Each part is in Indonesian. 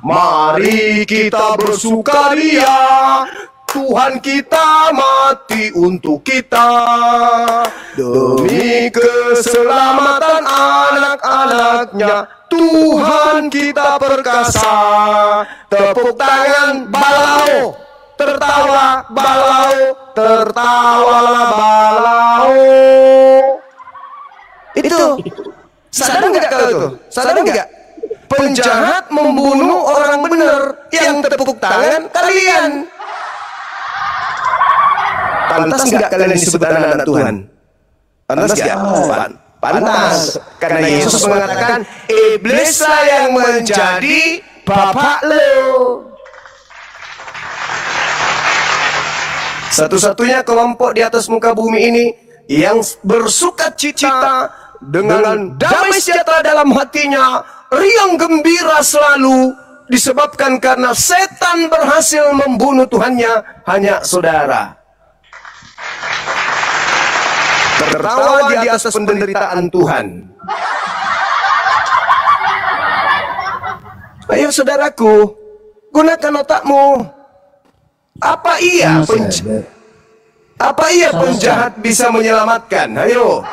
Mari kita bersukaria, Tuhan kita mati untuk kita. Demi keselamatan anak-anaknya, Tuhan kita perkasa. Tepuk tangan balau, tertawa balau, tertawalah balau. Itu sadar nggak kau tuh? Sadar nggak? Penjahat membunuh orang benar, yang tepuk tangan kalian. Pantas nggak kalian disebut anak-anak Tuhan? Pantas nggak? Pantas. Karena Yesus mengatakan, iblislah yang menjadi bapak lo. Satu-satunya kelompok di atas muka bumi ini yang bersukacita dengan damai sejahtera dalam hatinya, riang gembira selalu, disebabkan karena setan berhasil membunuh Tuhannya, hanya saudara. Tertawa di atas penderitaan Tuhan. Ayo saudaraku, gunakan otakmu. Apa iya penjahat bisa menyelamatkan? Ayo.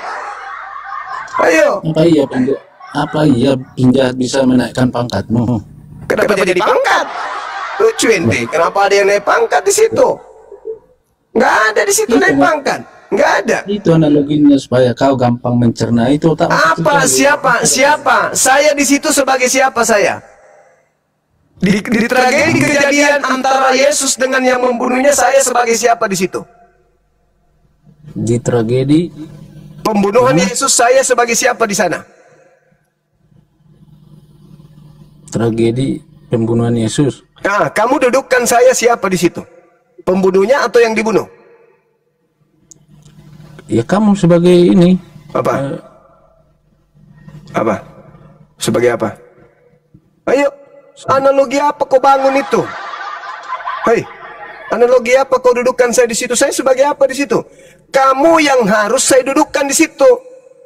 Ayo. Apa iya penjahat bisa menaikkan pangkatmu? Kenapa jadi pangkat? Lucu ente, kenapa ada yang naik pangkat di situ? Nggak ada di situ naik pangkat. Nggak ada. Itu analoginya supaya kau gampang mencerna itu. Apa? Siapa? Saya di situ sebagai siapa saya? Di tragedi kejadian antara Yesus dengan yang membunuhnya, saya sebagai siapa di situ? Di tragedi pembunuhan Yesus, saya sebagai siapa di sana? Tragedi pembunuhan Yesus. Nah, kamu dudukkan saya siapa di situ? Pembunuhnya atau yang dibunuh? Ya kamu sebagai ini. Apa? Apa? Sebagai apa? Ayo, analogi apa kau bangun itu? Hei, analogi apa kau dudukkan saya di situ? Saya sebagai apa di situ? Kamu yang harus saya dudukkan di situ.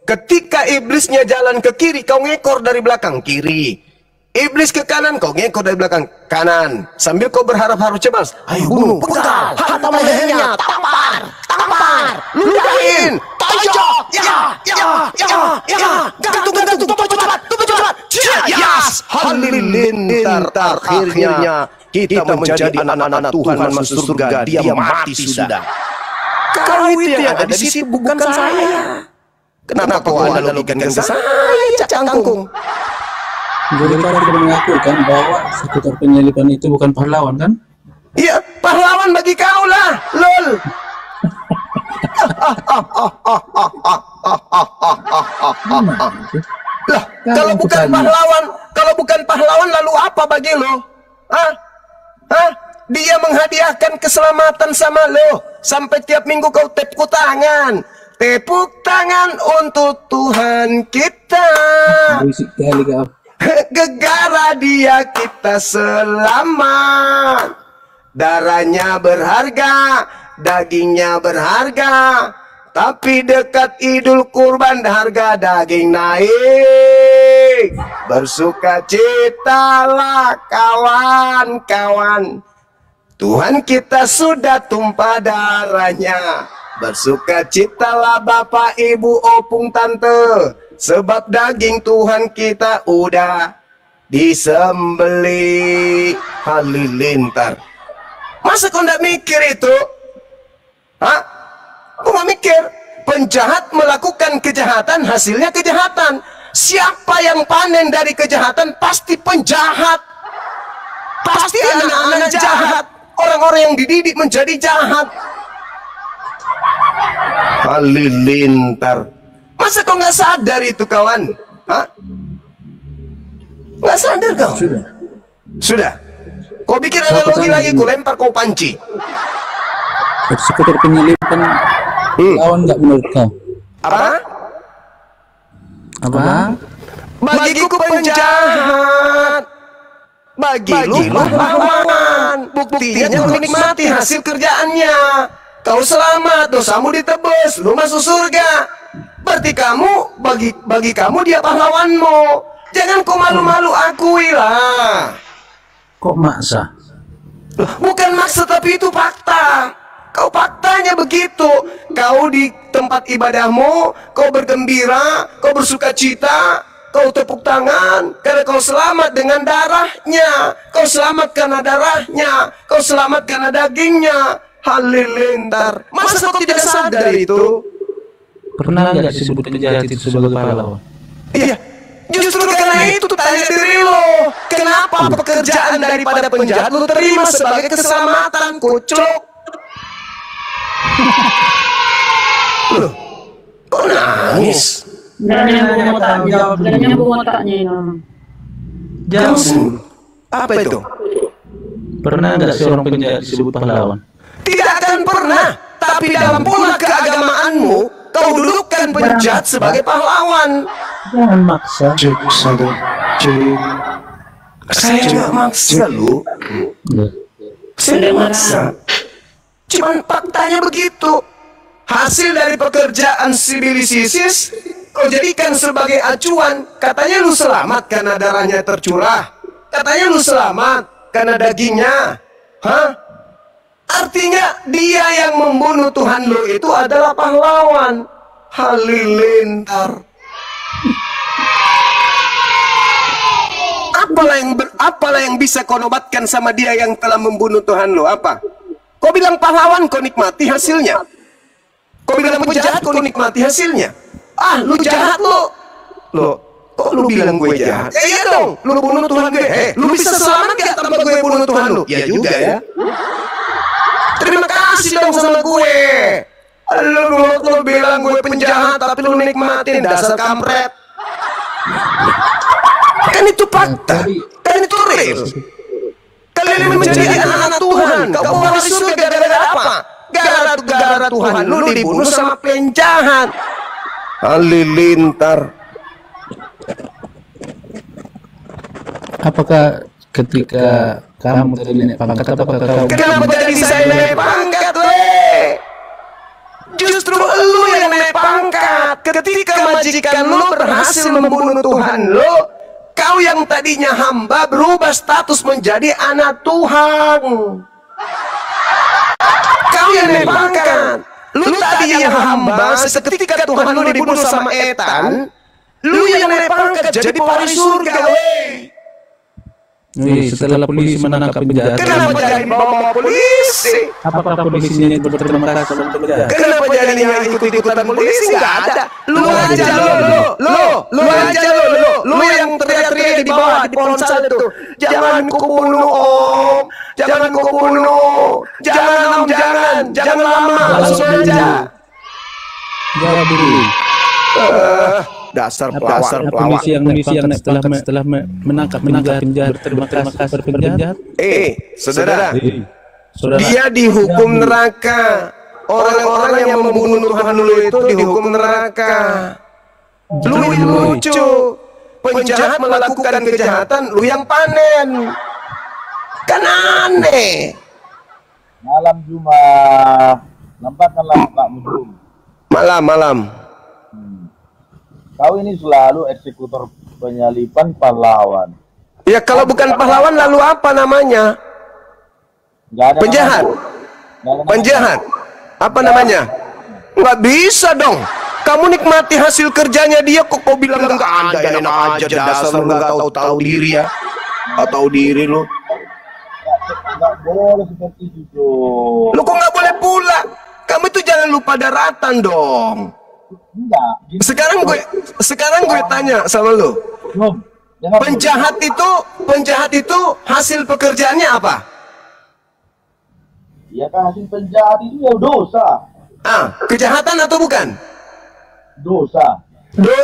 Ketika iblisnya jalan ke kiri, kau ngekor dari belakang kiri. Iblis ke kanan, kau ngekor dari belakang kanan. Sambil kau berharap-harap cemas. Ayo bunuh, penggal, hantam lehernya, tampar, ludahin, tojok, gantung, cepat. Yes, halilintar, akhirnya kita menjadi anak-anak Tuhan masuk surga. Dia mati sudah. Kau itu yang ada di situ, bukan saya. Kenapa kau analogikan ke saya, cangkung? Jadi kau sudah mengakukan bahwa sekitar penyelipan itu bukan pahlawan kan? Iya, pahlawan bagi kau lah, lol. Lah, kalau bukan pahlawan lalu apa bagi lo? Dia menghadiahkan keselamatan sama lo. Sampai tiap minggu kau tepuk tangan. Tepuk tangan untuk Tuhan kita. Berisik kali kau. Gegara dia kita selamat. Darahnya berharga, dagingnya berharga. Tapi dekat Idul Kurban harga daging naik. Bersukacitalah kawan-kawan, Tuhan kita sudah tumpah darahnya. Bersukacitalah Bapak, Ibu, Opung, Tante, sebab daging Tuhan kita udah disembelih. Halilintar. Masa kau nggak mikir itu? Hah? Kau nggak mikir? Penjahat melakukan kejahatan, hasilnya kejahatan. Siapa yang panen dari kejahatan pasti penjahat. Pasti anak-anak jahat. Orang-orang yang dididik menjadi jahat. Halilintar. Masa kau nggak sadar itu kawan? Hah? Nggak sadar kau? Sudah. Kau bikin analogi lagi, kau lempar, kau panci. Sekitar penyelipan lawan nggak menurut kau? Apa? Bagiku penjahat, bagi lu pahlawan. Buktinya kau menikmati hasil kerjaannya. Kau selamat, dosamu ditebus, lu masuk surga. Berarti kamu, bagi kamu dia pahlawanmu. Jangan kau malu-malu, akuilah. Kok maksa? Bukan maksa, tapi itu fakta. Kau faktanya begitu. Kau di tempat ibadahmu, kau bergembira, kau bersuka cita, kau tepuk tangan karena kau selamat dengan darahnya. Kau selamat karena darahnya. Kau selamat karena dagingnya. Halilintar. Masa kau tidak sadar itu? Pernah nggak disebut penjahat itu sebagai pahlawan? Iya. Justru karena itu tanya diri lo, kenapa pekerjaan daripada penjahat lo terima sebagai keselamatan, kucluk? Loh, kok nangis? Nggak nyambung otaknya, nggak nyambung otaknya ini. Jauh. Apa itu? Pernah nggak seorang penjahat disebut pahlawan? Tidak akan pernah. Tapi dalam pola keagamaanmu, kau dudukkan penjahat sebagai pahlawan. Jangan maksa. Cek satu, cek. Saya nggak maksa lu. Saya nggak maksa. Cuman faktanya begitu. Hasil dari pekerjaan sibilisisis kau jadikan sebagai acuan. Katanya lu selamat karena darahnya tercurah. Katanya lu selamat karena dagingnya. Hah? Artinya dia yang membunuh Tuhan lu itu adalah pahlawan. Halilintar. Apalah yang bisa kau nobatkan sama dia yang telah membunuh Tuhan lu? Apa? Kau bilang pahlawan, kau nikmati hasilnya. Kau bilang penjahat, kau nikmati hasilnya. Ah, lu jahat lu. Lo, kok lu bilang gue jahat? Iya dong, lu bunuh Tuhan gue. Lu bisa selamat gak tanpa gue bunuh Tuhan lu? Ya juga ya. Terima kasih dong sama gue. Lu bilang gue penjahat, tapi lu nikmatin, dasar kampret. Kan itu fakta, kan itu real. Kalian menjadi anak-anak Tuhan. Kau masuk surga gara-gara apa? Gara-gara Tuhan lu dibunuh sama penjahat. Halilintar. Apakah ketika kamu tadi naik pangkat, apakah kau... Kenapa jadi saya naik pangkat, weh? Justru lu yang naik pangkat. Ketika majikan lu berhasil membunuh Tuhan lu, kau yang tadinya hamba berubah status menjadi anak Tuhan. Kau yang naik pangkat. Lu tadinya hamba, seketika Tuhan lu dibunuh sama Etan, lu yang naik pangkat jadi pewaris surga, weh. Setelah polisi menangkap penjahat, Kenapa jadi bawa polisi? apakah polisinya itu berterima kasih sama penjahat? Kenapa jadi ikut-ikutan polisi? Nggak ada. Lu aja lu yang teriak-teriak di bawah di ponsel itu. Jangan ku bunuh om, jangan ku bunuh, jangan lama, langsung aja. Jawab dulu. Dasar polisi yang setelah menangkap penjahat berterima kasih kepada penjahat. Saudara, Saudara, dia dihukum neraka. Orang-orang yang membunuh Tuhan lu itu dihukum neraka. Lu yang lucu. Penjahat melakukan kejahatan, lu yang panen. Kan aneh. Malam Jumat, nampakkanlah Pak Mujum. Malam. Kau ini selalu eksekutor penyalipan pahlawan. Ya kalau bukan pahlawan lalu apa namanya? Nggak ada Penjahat. nama. Nggak ada nama. Penjahat. Apa namanya? Nggak bisa dong. Kamu nikmati hasil kerjanya dia, kok kau bilang nggak ada, enak aja, dasar lu nggak tahu diri ya. Nggak tahu diri lu. Nggak boleh seperti itu. Lu kok nggak boleh pula? Kamu itu jangan lupa daratan dong. Enggak. Gini. Sekarang gue tanya sama lu. Belum. Jangan Penjahat itu hasil pekerjaannya apa? Ya kan hasil penjahat itu ya dosa. Kejahatan atau bukan? Dosa.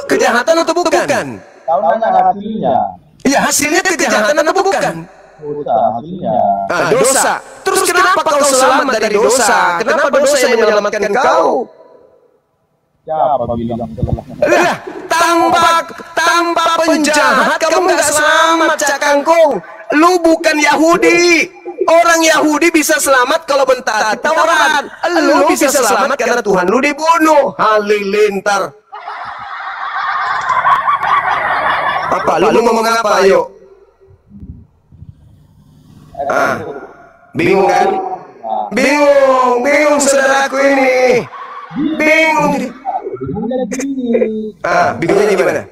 Kejahatan atau bukan? Kau nanya hasilnya. Iya, hasilnya kejahatan atau bukan? Dosa hasilnya. Dosa. Terus kenapa kau selamat dari dosa? Kenapa dosa yang menyelamatkan kau? Siapa bilang telah? Lah, tanpa penjahat kamu nggak selamat, Cak Kangkung. Lu bukan Yahudi. Orang Yahudi bisa selamat kalau mentaati Taurat. Lu bisa selamat karena Tuhan lu dibunuh. Halilintar. Apa? Lu ngomong apa? Ayo. Bingung kan? Bingung saudaraku ini. Bingung jadi. Bingungnya gini. Bingungnya gimana?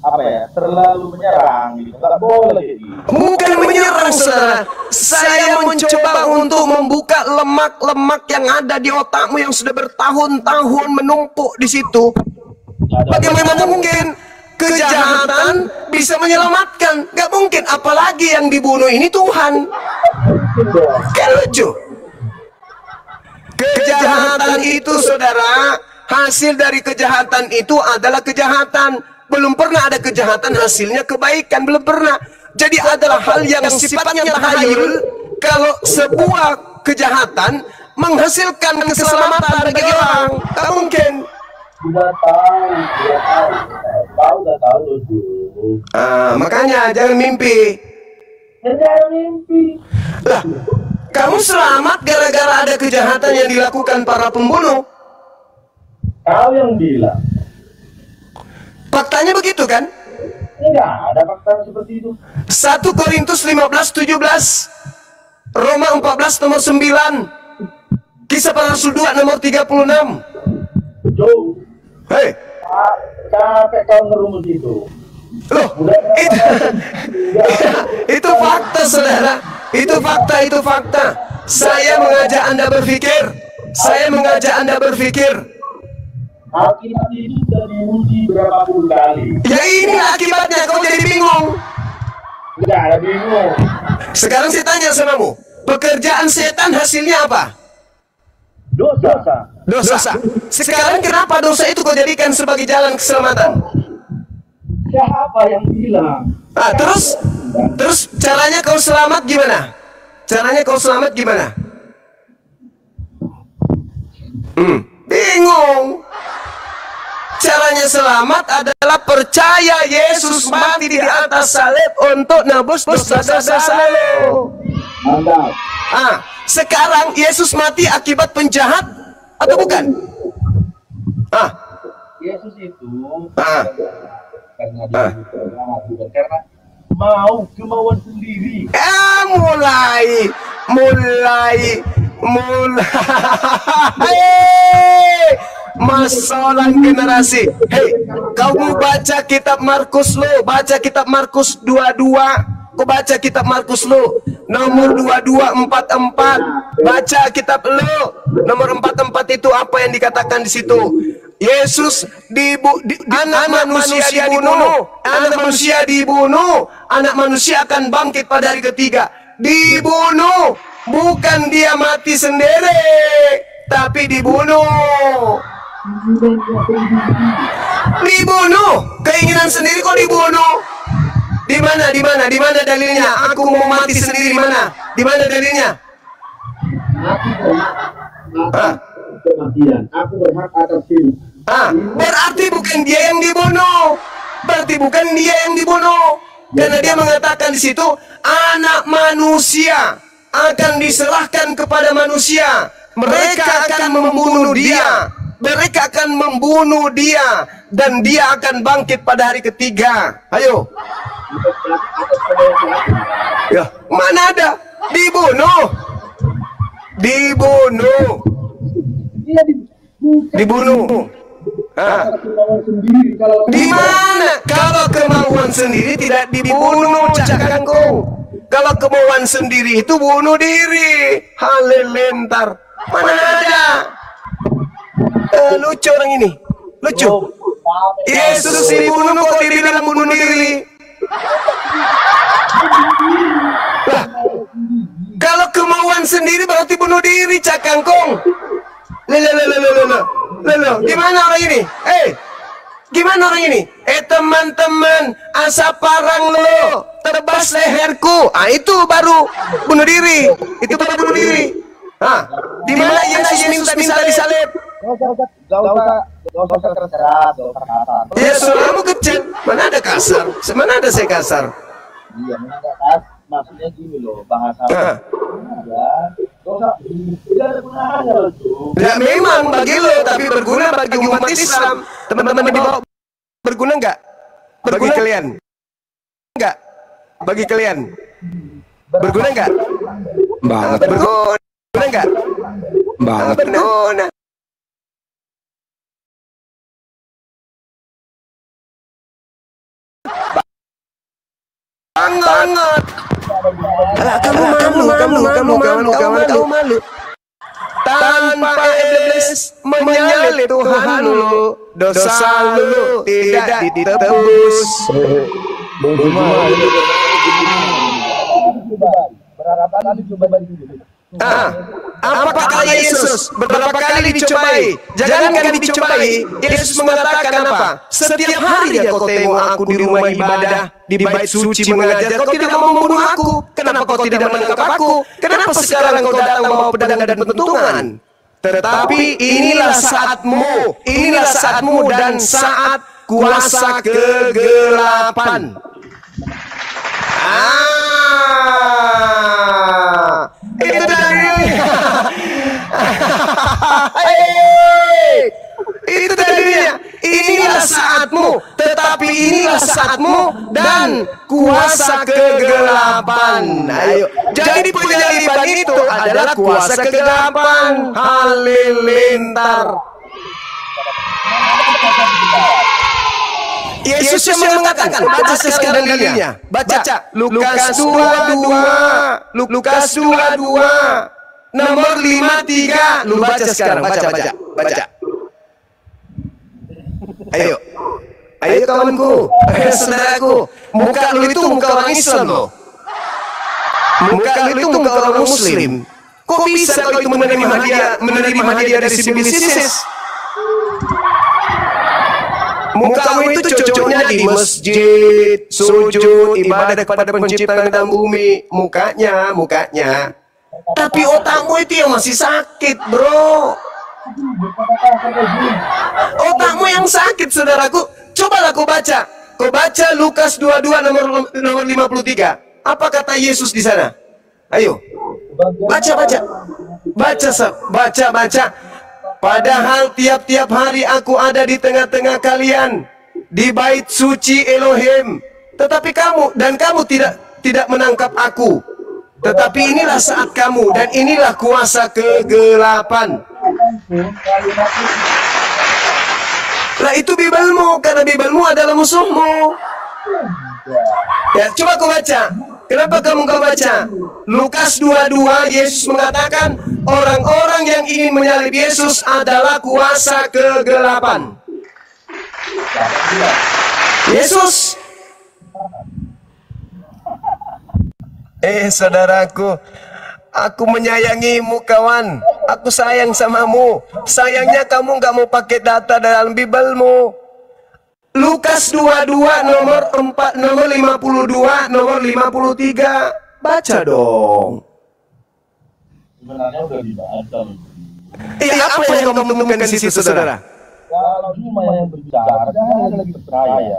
Apa ya? Terlalu menyerang gitu. Nggak boleh gitu. Bukan menyerang saudara. Saya mencoba untuk membuka lemak-lemak yang ada di otakmu yang sudah bertahun-tahun menumpuk di situ. Bagaimana mungkin kejahatan bisa menyelamatkan? Gak mungkin, apalagi yang dibunuh ini Tuhan. Kan lucu. Kejahatan itu saudara, hasil dari kejahatan itu adalah kejahatan. Belum pernah ada kejahatan hasilnya kebaikan, belum pernah. Jadi adalah hal yang sifatnya tahayul kalau sebuah kejahatan menghasilkan keselamatan bagi orang. Tak mungkin. Udah tahu tuh. Makanya jangan mimpi. Jangan mimpi. Lah, kamu selamat gara-gara ada kejahatan yang dilakukan para pembunuh. Kau yang bilang. Faktanya begitu kan? Enggak ada fakta seperti itu. 1 Korintus 15:17, Roma 14 nomor 9, Kisah Para Rasul 2 nomor 36. Joe, Hei, capek kau ngerumus itu. loh, itu fakta saudara. Itu fakta. Saya mengajak Anda berpikir. Alkitab itu sudah diuji berapa puluh kali. Ya ini akibatnya kau jadi bingung. Enggak ada bingung. Sekarang saya tanya samamu, pekerjaan setan hasilnya apa? Dosa. Sekarang kenapa dosa itu kau jadikan sebagai jalan keselamatan? Siapa yang bilang? Terus caranya kau selamat gimana? Bingung. Caranya selamat adalah percaya Yesus mati di atas salib untuk nebus dosa-dosa lo. Mantap. Sekarang Yesus mati akibat penjahat atau bukan? Yesus itu karena Ah. dia bukan karena mau kemauan sendiri. Mulai masalah generasi. Hei, kau mau baca kitab Markus lo, baca kitab Markus 22. Kau baca kitab Markus lo nomor 2244. Baca kitab lo nomor 44 itu apa yang dikatakan di situ? Yesus anak manusia dibunuh, anak manusia akan bangkit pada hari ketiga. Dibunuh, bukan dia mati sendiri, tapi dibunuh. Keinginan sendiri kok dibunuh. Di mana dalilnya? Aku mau mati sendiri, di mana dalilnya? Kematian, aku berhak atas hidup. Berarti bukan dia yang dibunuh. Karena dia mengatakan di situ, anak manusia akan diserahkan kepada manusia. Mereka akan membunuh dia. Dan dia akan bangkit pada hari ketiga. Ayo. Ya, mana ada? Dibunuh. Di mana? Kalau kemauan sendiri tidak dibunuh, cakangkung. Kalau kemauan sendiri itu bunuh diri. Halilintar. Mana ada? Lucu orang ini. Lucu. Yesus dibunuh kok dibilang bunuh diri. Lah, kalau kemauan sendiri berarti bunuh diri, cakangkung. Gimana orang ini? Gimana orang ini? Teman-teman, asap parang lo, tebas leherku. Itu baru bunuh diri. Di mana Yesus minta disalib? Gak usah keras. Ya suaramu kecil. Mana ada kasar? Mana ada saya kasar? Iya, menandakan maksudnya gini loh, bahasa. Gak ada gunanya loh tuh. Ya memang bagi lo, tapi berguna bagi umat Islam. Teman-teman di bawah berguna nggak? Bagi kalian? Nggak? bagi kalian? Berguna nggak? Banget berguna. Berguna nggak? Banget berguna. Banget. Kamu malu. Tanpa iblis menyalip Tuhan lu, dosa lu tidak ditebus. Apa kata Yesus? Berapa kali dicobai? Jangankan dicobai, Yesus mengatakan apa? Setiap hari ya kau tengok aku di rumah ibadah, di bait suci mengajar, kau tidak mau membunuh aku. Kenapa kau tidak menangkap aku? Kenapa sekarang kau datang bawa pedang dan pentungan? Tetapi inilah saatmu dan saat kuasa kegelapan. Itu dalilnya. Itu dalilnya. Inilah saatmu, tetapi inilah saatmu dan kuasa kegelapan. Ayo. Jadi penyaliban itu adalah kuasa kegelapan. Halilintar. Yesus yang mengatakan, baca sekarang dalilnya. Baca Lukas 22, Lukas 22 nomor 53. Lu baca sekarang, baca. Ayo kawanku, saudaraku, muka lu itu muka orang Islam loh. Muka lu itu muka orang Muslim. Kok bisa kau itu menerima hadiah dari si Isis? Mukamu itu cocoknya di masjid, sujud, ibadah kepada pencipta langit dan bumi. Mukanya. Tapi otakmu itu yang masih sakit, bro. Otakmu yang sakit, saudaraku. Cobalah kau baca. Kau baca Lukas 22 nomor 53. Apa kata Yesus di sana? Ayo. Baca. Padahal tiap-tiap hari aku ada di tengah-tengah kalian di bait suci Elohim. Tetapi kamu tidak menangkap aku. Tetapi inilah saat kamu dan inilah kuasa kegelapan. Lah itu Bibelmu, karena Bibelmu adalah musuhmu. Ya, coba kau baca. Kenapa kamu gak baca? Lukas 22, Yesus mengatakan orang-orang yang ingin menyalib Yesus adalah kuasa kegelapan. Yesus. Saudaraku, aku menyayangimu kawan. Aku sayang samamu. Sayangnya kamu gak mau pakai data dalam Bibelmu. Lukas 22 nomor 52 nomor 53. Baca dong. Sebenarnya udah dibaca. Apa yang kamu temukan di situ, saudara? Kalau cuma yang berbicara, jangan lagi percaya.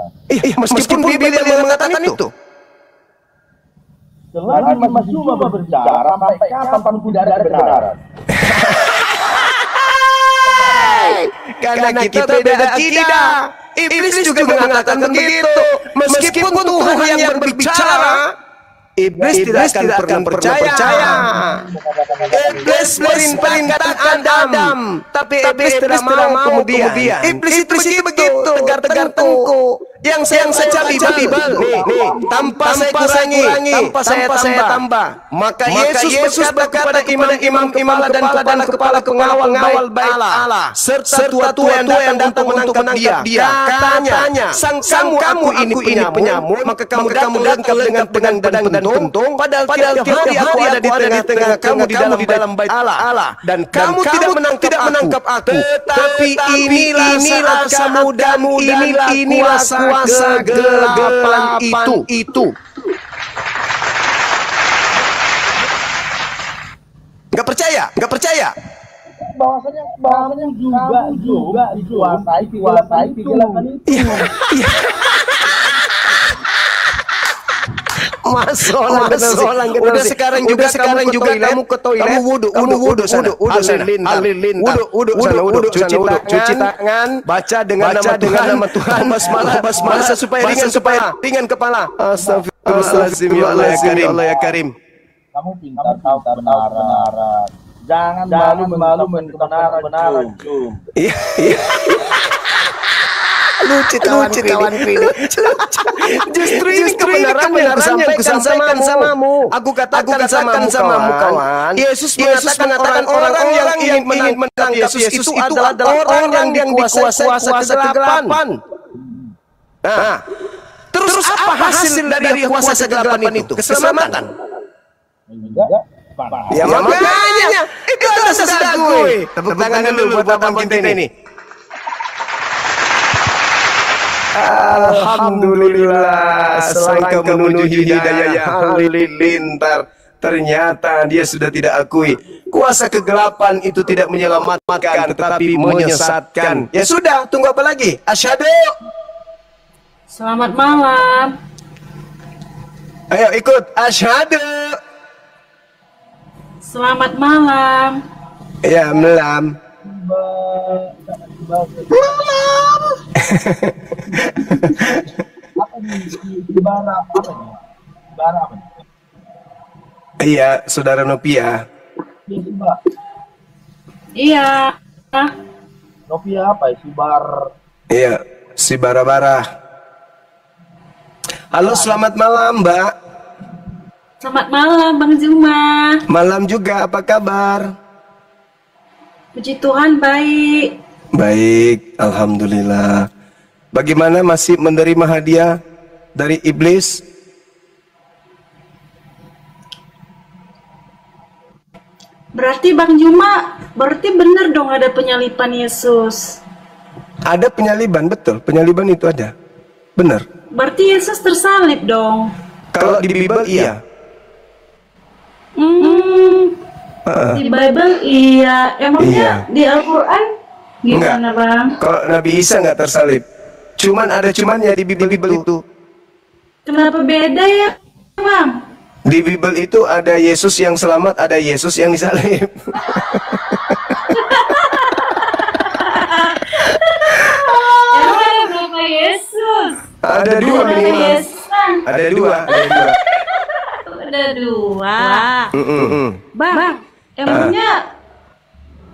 Meskipun Bibel yang mengatakan itu. Selagi masih cuma berbicara, sampai kapan pun tidak ada kebenaran. Karena kita beda akidah. Iblis juga mengatakan begitu. Meskipun Tuhan yang berbicara, Iblis tidak akan percaya. Iblis merintahkan Adam, tapi Iblis tidak mau kemudian. Iblis itu begitu, tegar-tegar tengku. Yang saya Bibel, nih, tanpa saya kurangi, tanpa saya tambah. Maka Yesus berkata kepada imam-imam dan kepala pengawal bait Allah, serta tua-tua yang datang untuk menangkap dia. Katanya, sang kamu ini penyamun, maka kamu datang dengan pedang pentung. Padahal tiap hari aku ada di tengah kamu di dalam bait Allah. Dan kamu tidak menangkap aku. Tetapi inilah kamu dan inilah kuasa kegelapan itu. Nggak percaya. Bahwasanya juga dikuasai kegelapan itu. Iya. Masolang. Udah sekarang juga kamu ke toilet. Kamu wudu sana. Wudu cuci tangan. Baca dengan nama Tuhan. Basmalah supaya ringan kepala. Astagfirullahaladzim ya Allah ya Karim. Kamu pintar tahu kebenaran. Jangan malu-malu kebenaran, cum. Iya. Lucu kawanku ini. Justru ini kebenaran yang kusampaikan samamu. Aku katakan samamu kawan. Yesus mengatakan orang yang ingin menang Yesus itu adalah orang yang dikuasai kegelapan. Nah, terus apa hasil dari kuasa kegelapan itu? Keselamatan. Ya makanya itu adalah sudah gue. Tepuk tangan dulu buat abang kita ini. Alhamdulillah, selangkah menuju hidayah halilintar. Ternyata dia sudah tidak akui kuasa kegelapan itu tidak menyelamatkan tetapi menyesatkan. Ya sudah, tunggu apa lagi? Asyhadu. Selamat malam. Ayo ikut asyhadu. Selamat malam. Ya, malam. Iya, saudara Nopia. Iya. Nopia apa ya? Iya, si bara-bara. Halo, selamat malam, Mbak. Selamat malam, Bang Juma. Malam juga, apa kabar? Puji Tuhan, baik. Baik, alhamdulillah. Bagaimana, masih menerima hadiah dari iblis? Berarti Bang Juma, benar dong ada penyalipan Yesus. Ada penyaliban, betul. Penyaliban itu ada. Benar. Berarti Yesus tersalib dong. Kalau di Bible iya. Di Bible iya. Emangnya di Al-Quran gimana, Bang? Kalau Nabi Isa nggak tersalib. Cuman ya di Bible itu. Kenapa beda ya, Bang? Di Bible itu ada Yesus yang selamat, ada Yesus yang disalib. Emang ada berapa Yesus? Ada dua minimal. Ada dua. Ada dua. Bang, emangnya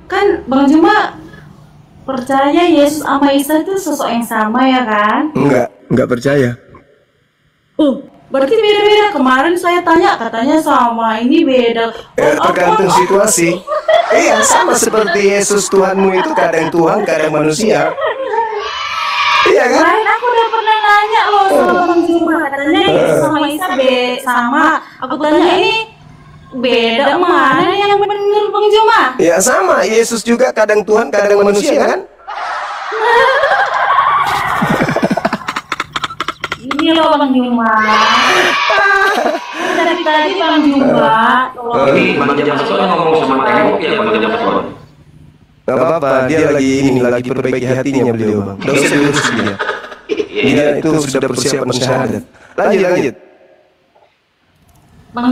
kan Bang Juma percaya Yesus sama Isa itu sosok yang sama ya kan? Enggak percaya. Berarti beda-beda. Kemarin saya tanya, katanya sama, ini beda. Tergantung situasi. Iya, sama seperti Yesus Tuhanmu itu kadang Tuhan, kadang manusia. Iya kan? Lain aku udah pernah nanya loh sama Bang Juma, katanya Yesus sama Isa sama. Aku tanya ini beda, mana yang benar Bang Juma? Ya sama, Yesus juga kadang Tuhan, kadang manusia kan? Ini loh Bang Juma. Dari tadi Bang Juma. Tapi Bang Jam soalnya ngomong sama tembok ya Bang Jam soalnya. Gak apa-apa, dia lagi perbaiki hatinya beliau, Bang. Gak usah diurus dia. Dia itu sudah persiapan syahadat. Lanjut. Bang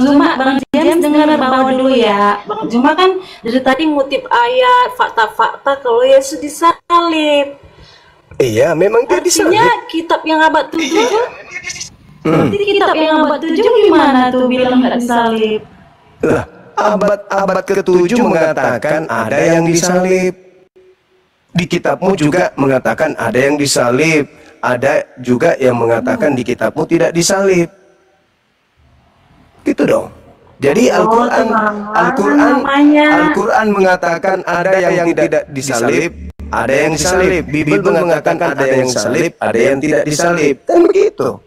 James dengar bawa dulu ya. Bang Juma kan dari tadi ngutip ayat, fakta-fakta kalau Yesus disalib. Iya, memang dia disalib. Artinya kitab yang abad 7. Berarti kitab yang abad 7 gimana tuh bilang nggak disalib? Lah, abad ke-7 mengatakan ada yang disalib. Di kitabmu juga mengatakan ada yang disalib. Ada juga yang mengatakan di kitabmu tidak disalib. Gitu dong. Jadi Al-Quran mengatakan ada yang tidak disalib, ada yang disalib. Bible mengatakan ada yang disalib, ada yang tidak disalib. Kan begitu.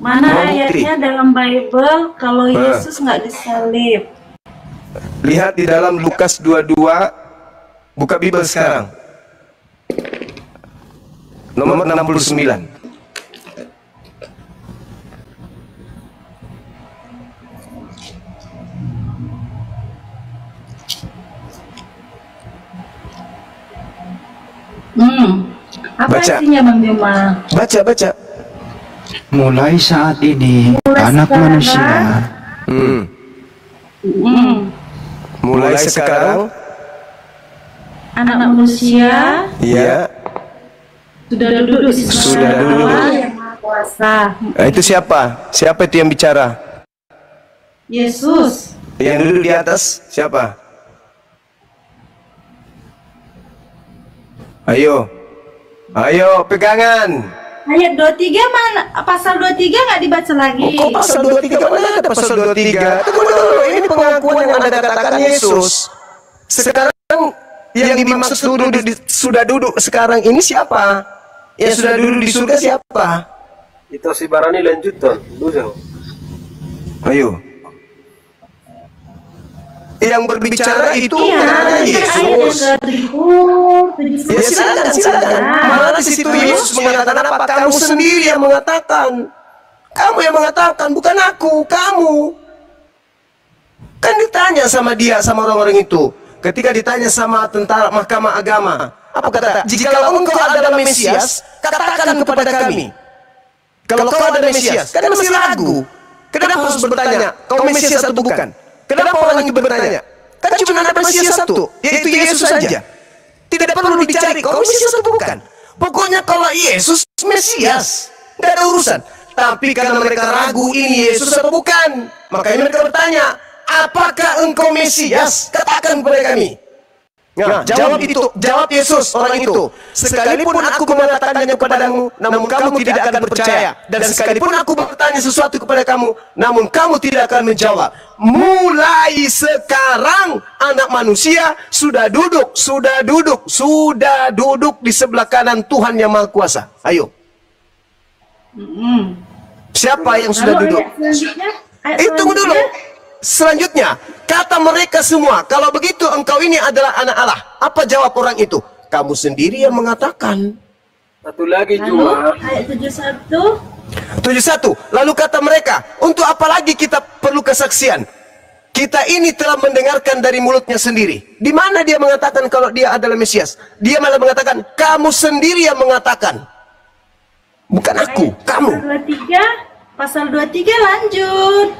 Mana ayatnya dalam Bible kalau Yesus nggak disalib? Lihat di dalam Lukas 22. Buka Bible sekarang. Nomor 69. Apa Baca. artinya Bang Juma? Baca. Mulai saat ini, anak manusia Mulai sekarang, anak manusia ya, sudah duduk di Sudah sebelah duduk. Allah yang Maha Kuasa. Itu siapa? Siapa itu yang bicara? Yesus. Yang duduk di atas siapa? Ayo, pegangan. Ayat 23 mana? Pasal 23 nggak dibaca lagi. Kok pasal 23? Mana ada pasal 23? Tunggu dulu, ini pengakuan yang Anda katakan Yesus. Sekarang yang dimaksud sudah duduk sekarang ini siapa? Yang sudah duduk di surga siapa? Itu si Barani lanjutan. Dulu. Ayo. Yang berbicara itu Iya, Yesus. Ya silakan. Malah di situ Yesus mengatakan apa? Kamu sendiri yang mengatakan. Kamu yang mengatakan, bukan aku, kamu. Kan ditanya sama dia, sama orang-orang itu. Ketika ditanya sama tentara Mahkamah Agama, apa kata? Jikalau engkau adalah Mesias, katakan kepada kami. Kalau kau adalah Mesias, kan masih ragu. Kenapa harus bertanya, kau Mesias atau bukan? Kenapa orang itu bertanya? Kan cuma ada Mesias satu, yaitu Yesus saja. Tidak perlu dicari kau Mesias atau bukan. Pokoknya kalau Yesus Mesias, tidak ada urusan. Tapi karena mereka ragu ini Yesus atau bukan, makanya mereka bertanya, apakah engkau Mesias? Katakan kepada kami. Nah, jawab Yesus orang itu. Sekalipun aku mengatakannya kepadamu, namun kamu tidak akan percaya. Dan sekalipun aku bertanya sesuatu kepada kamu, namun kamu tidak akan menjawab. Mulai sekarang anak manusia sudah duduk di sebelah kanan Tuhan yang Maha Kuasa. Ayo. Siapa yang sudah duduk? Tunggu dulu. Selanjutnya, kata mereka semua, kalau begitu engkau ini adalah anak Allah. Apa jawab orang itu? Kamu sendiri yang mengatakan. Satu lagi Lalu cuma. ayat 71. 71. Lalu kata mereka, untuk apa lagi kita perlu kesaksian? Kita ini telah mendengarkan dari mulutnya sendiri. Di mana dia mengatakan kalau dia adalah Mesias? Dia malah mengatakan, kamu sendiri yang mengatakan. Bukan aku, kamu. Pasal 23 lanjut.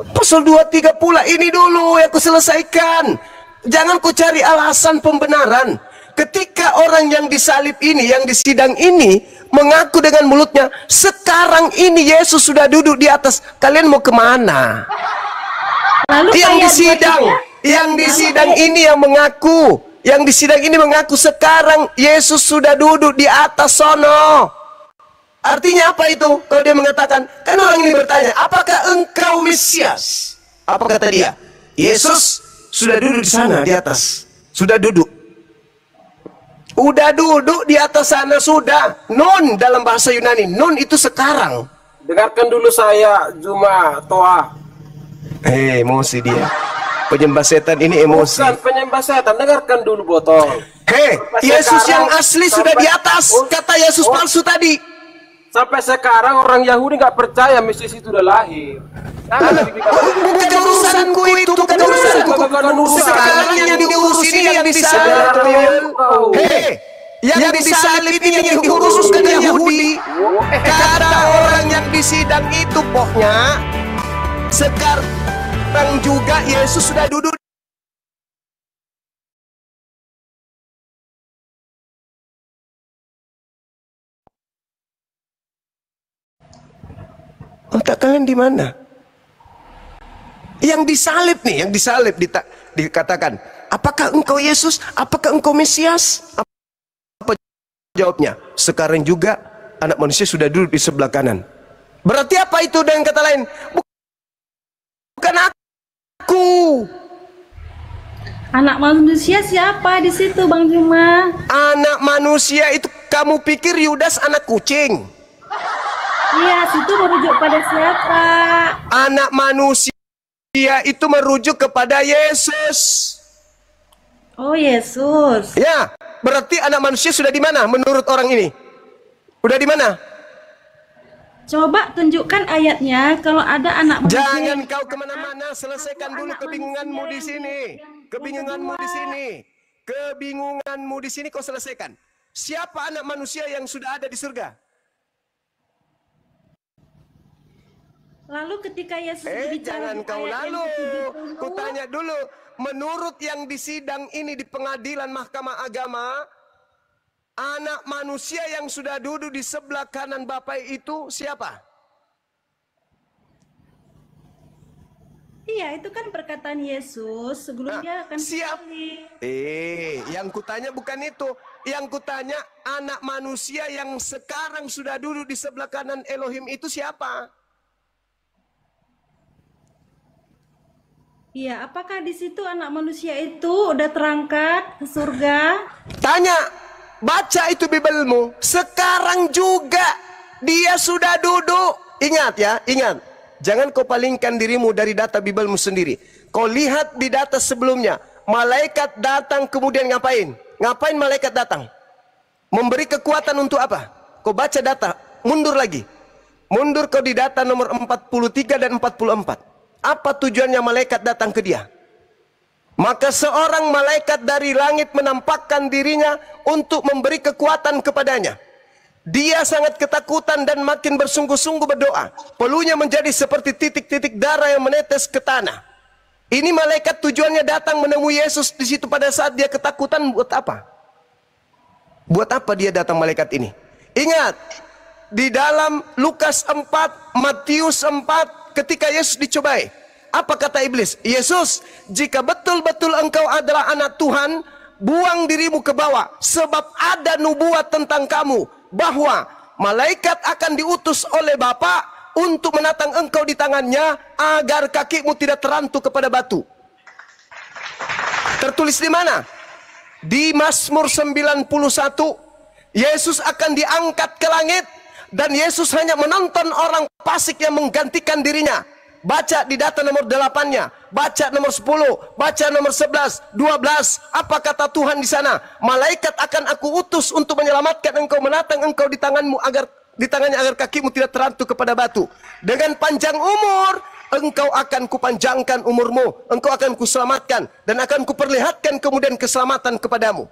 Pasal 23 pula ini dulu yang aku selesaikan. Jangan ku cari alasan pembenaran. Ketika orang yang disalib ini, yang disidang ini, mengaku dengan mulutnya, sekarang ini Yesus sudah duduk di atas. Kalian mau kemana? Lalu Yang disidang ini yang mengaku. Yang disidang ini mengaku sekarang Yesus sudah duduk di atas sono. Artinya apa itu? Kalau dia mengatakan, kan orang ini bertanya, apakah engkau Mesias? Apa kata dia? Yesus sudah duduk di sana, di atas. Sudah duduk. Udah duduk di atas sana, sudah. Nun dalam bahasa Yunani. Nun itu sekarang. Dengarkan dulu saya, Juma, Toa. Emosi dia. Penyembah setan ini emosi. Bukan penyembah setan, dengarkan dulu botol. Yesus yang asli sudah di atas. Kata Yesus palsu tadi. Sampai sekarang orang Yahudi nggak percaya Mesias itu udah lahir. Bukan urusanku itu, bukan urusanku. Sekarang yang diurus ini yang disalib. Yang disalib ini yang diurus kan Yahudi. Kata orang yang disidang itu pokoknya. Sekarang juga Yesus sudah duduk. Otak kalian di mana? Yang disalib nih, yang disalib dikatakan, apakah engkau Yesus? Apakah engkau Mesias? Apa jawabnya? Sekarang juga anak manusia sudah duduk di sebelah kanan. Berarti apa itu dengan kata lain? Bukan aku. Anak manusia siapa di situ, Bang Juma? Anak manusia itu kamu pikir Yudas anak kucing? Iya, situ merujuk pada siapa? Anak manusia itu merujuk kepada Yesus. Oh, Yesus. Ya, berarti anak manusia sudah di mana menurut orang ini? Udah di mana? Coba tunjukkan ayatnya kalau ada anak manusia. Jangan kau kemana-mana, selesaikan dulu kebingunganmu di sini. Kebingunganmu di sini. Kebingunganmu di sini kau selesaikan. Siapa anak manusia yang sudah ada di surga? Lalu ketika Yesus berbicara Jangan di kau ayat yang lalu. ke-70, Kutanya dulu, menurut yang di sidang ini di pengadilan Mahkamah Agama, anak manusia yang sudah duduk di sebelah kanan Bapa itu siapa? iya, itu kan perkataan Yesus sebelum dia akan siap. balik. Yang kutanya bukan itu. Yang kutanya anak manusia yang sekarang sudah duduk di sebelah kanan Elohim itu siapa? Iya, apakah di situ anak manusia itu udah terangkat ke surga? Tanya, baca itu Bibelmu. Sekarang juga dia sudah duduk. Ingat ya, ingat. Jangan kau palingkan dirimu dari data Bibelmu sendiri. Kau lihat di data sebelumnya. Malaikat datang kemudian ngapain? Ngapain malaikat datang? Memberi kekuatan untuk apa? Kau baca data, mundur lagi. Mundur kau di data nomor 43 dan 44. Apa tujuannya malaikat datang ke dia? Maka seorang malaikat dari langit menampakkan dirinya untuk memberi kekuatan kepadanya. Dia sangat ketakutan dan makin bersungguh-sungguh berdoa. Peluhnya menjadi seperti titik-titik darah yang menetes ke tanah. Ini malaikat tujuannya datang menemui Yesus di situ pada saat dia ketakutan. Buat apa? Buat apa dia datang malaikat ini? Ingat, di dalam Lukas 4, Matius 4, ketika Yesus dicobai, apa kata iblis? Yesus, jika betul-betul engkau adalah anak Tuhan, buang dirimu ke bawah, sebab ada nubuat tentang kamu, bahwa malaikat akan diutus oleh Bapa untuk menatang engkau di tangannya, agar kakimu tidak terantuk kepada batu. Tertulis di mana? Di Mazmur 91, Yesus akan diangkat ke langit, dan Yesus hanya menonton orang fasik yang menggantikan dirinya. Baca di data nomor 8-nya, baca nomor 10, baca nomor 11, 12. Apa kata Tuhan di sana? Malaikat akan aku utus untuk menyelamatkan engkau, menatang engkau di tanganmu di tangannya agar kakimu tidak terantuk kepada batu. Dengan panjang umur, engkau akan kupanjangkan umurmu, engkau akan kuselamatkan, dan akan kuperlihatkan kemudian keselamatan kepadamu.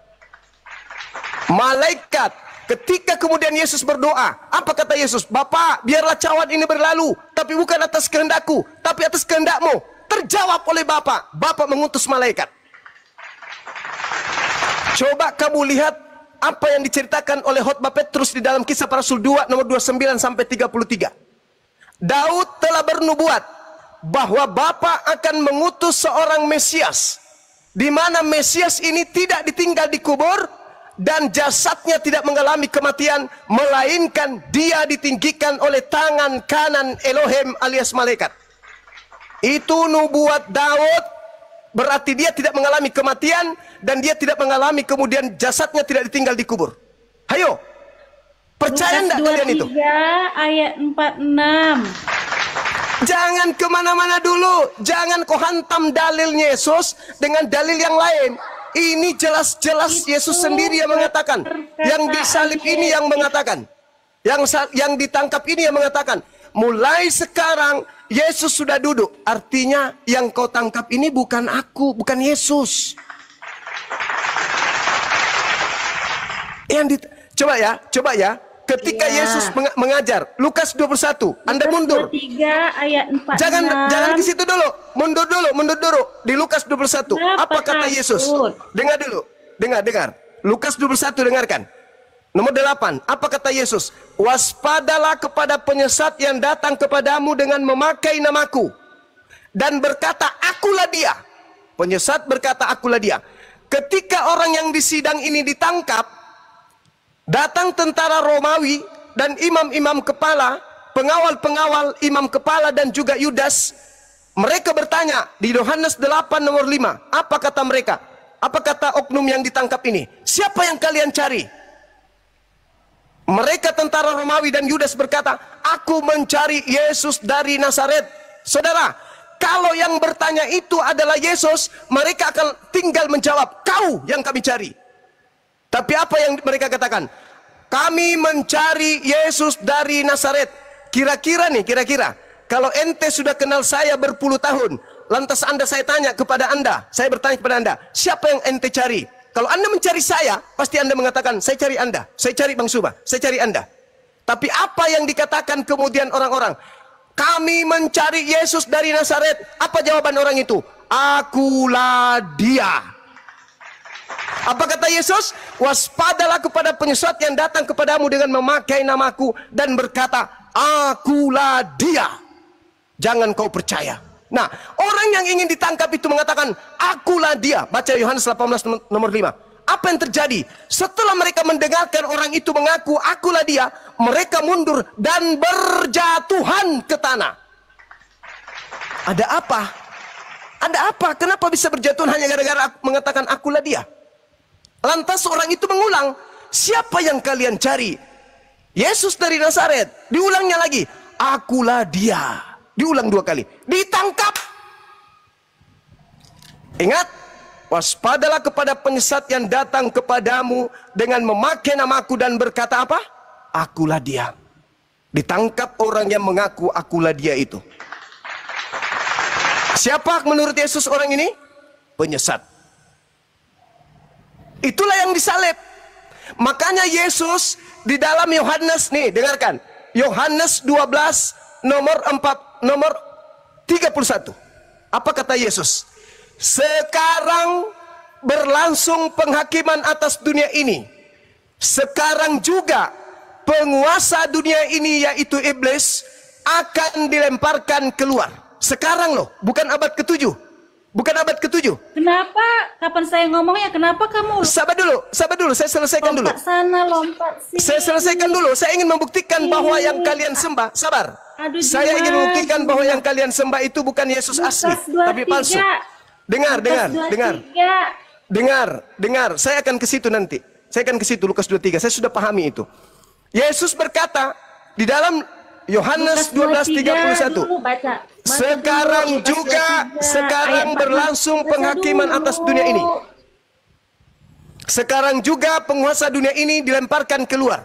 Malaikat. Ketika kemudian Yesus berdoa, apa kata Yesus? Bapa, biarlah cawan ini berlalu, tapi bukan atas kehendakku, tapi atas kehendakmu. Terjawab oleh Bapa. Bapa mengutus malaikat. Coba kamu lihat apa yang diceritakan oleh khotbah Petrus di dalam Kisah Para Rasul 2 nomor 29 sampai 33. Daud telah bernubuat bahwa Bapa akan mengutus seorang Mesias, di mana Mesias ini tidak ditinggal di kubur, dan jasadnya tidak mengalami kematian, melainkan dia ditinggikan oleh tangan kanan Elohim alias malaikat. Itu nubuat Daud, berarti dia tidak mengalami kematian, dan dia tidak mengalami kemudian jasadnya tidak ditinggal di kubur. Hayo, percaya enggak kalian itu? 23 ayat 46. Jangan kemana-mana dulu. Jangan kau hantam dalil Yesus dengan dalil yang lain. Ini jelas-jelas Yesus sendiri yang mengatakan. Yang disalib ini yang mengatakan. Yang ditangkap ini yang mengatakan. Mulai sekarang Yesus sudah duduk. Artinya yang kau tangkap ini bukan aku, bukan Yesus. Coba ya. Ketika Yesus mengajar, Lukas 21, Anda mundur. 23 ayat 46. Jangan ke situ dulu. Mundur dulu. Di Lukas 21. Apa kata Yesus? Dengar dulu. Dengar. Lukas 21, dengarkan. Nomor 8. Apa kata Yesus? Waspadalah kepada penyesat yang datang kepadamu dengan memakai namaku dan berkata, akulah dia. Penyesat berkata, akulah dia. Ketika orang yang di sidang ini ditangkap, datang tentara Romawi dan imam-imam kepala, pengawal-pengawal imam kepala dan juga Yudas. Mereka bertanya di Yohanes 8 nomor 5. Apa kata mereka? Apa kata oknum yang ditangkap ini? Siapa yang kalian cari? Mereka tentara Romawi dan Yudas berkata, aku mencari Yesus dari Nazaret. Saudara, kalau yang bertanya itu adalah Yesus, mereka akan tinggal menjawab, kau yang kami cari. Tapi apa yang mereka katakan? Kami mencari Yesus dari Nazaret. Kira-kira kalau ente sudah kenal saya berpuluh tahun, lantas saya tanya kepada anda, saya bertanya kepada anda, siapa yang ente cari? Kalau anda mencari saya, pasti anda mengatakan, saya cari anda, saya cari Bang Suba, saya cari anda. Tapi apa yang dikatakan kemudian orang-orang? kami mencari Yesus dari Nazaret. Apa jawaban orang itu? Akulah dia. Apa kata Yesus? Waspadalah kepada penyesat yang datang kepadamu dengan memakai namaku dan berkata, akulah dia. Jangan kau percaya. Nah, orang yang ingin ditangkap itu mengatakan, akulah dia. Baca Yohanes 18 nomor 5. Apa yang terjadi? Setelah mereka mendengarkan orang itu mengaku akulah dia, mereka mundur dan berjatuhan ke tanah. Ada apa? Ada apa? Kenapa bisa berjatuhan hanya gara-gara mengatakan akulah dia? Lantas orang itu mengulang, siapa yang kalian cari? Yesus dari Nazaret. Diulangnya lagi, akulah dia. Diulang 2 kali. Ditangkap. Ingat, waspadalah kepada penyesat yang datang kepadamu dengan memakai namaku dan berkata apa? Akulah dia. Ditangkap orang yang mengaku akulah dia itu. Siapa menurut Yesus orang ini? Penyesat. Itulah yang disalib. Makanya Yesus di dalam Yohanes, nih dengarkan, Yohanes 12 nomor 31. Apa kata Yesus? Sekarang berlangsung penghakiman atas dunia ini. Sekarang juga penguasa dunia ini, yaitu iblis, akan dilemparkan keluar. Sekarang loh, bukan abad ke-7. Bukan abad ke-7. Kenapa? Kapan saya ngomongnya? Kenapa kamu Sabar dulu, saya selesaikan dulu. lompat sana, lompat sini? Saya selesaikan dulu. Saya ingin membuktikan bahwa yang kalian sembah, sabar. Aduh, Saya ingin membuktikan bahwa yang kalian sembah itu bukan Yesus asli, tapi palsu. Dengar. Saya akan ke situ nanti. Saya akan ke situ, Lukas 23. Saya sudah pahami itu. Yesus berkata di dalam Yohanes 12:31. Sekarang berlangsung penghakiman atas dunia ini. Sekarang juga penguasa dunia ini dilemparkan keluar.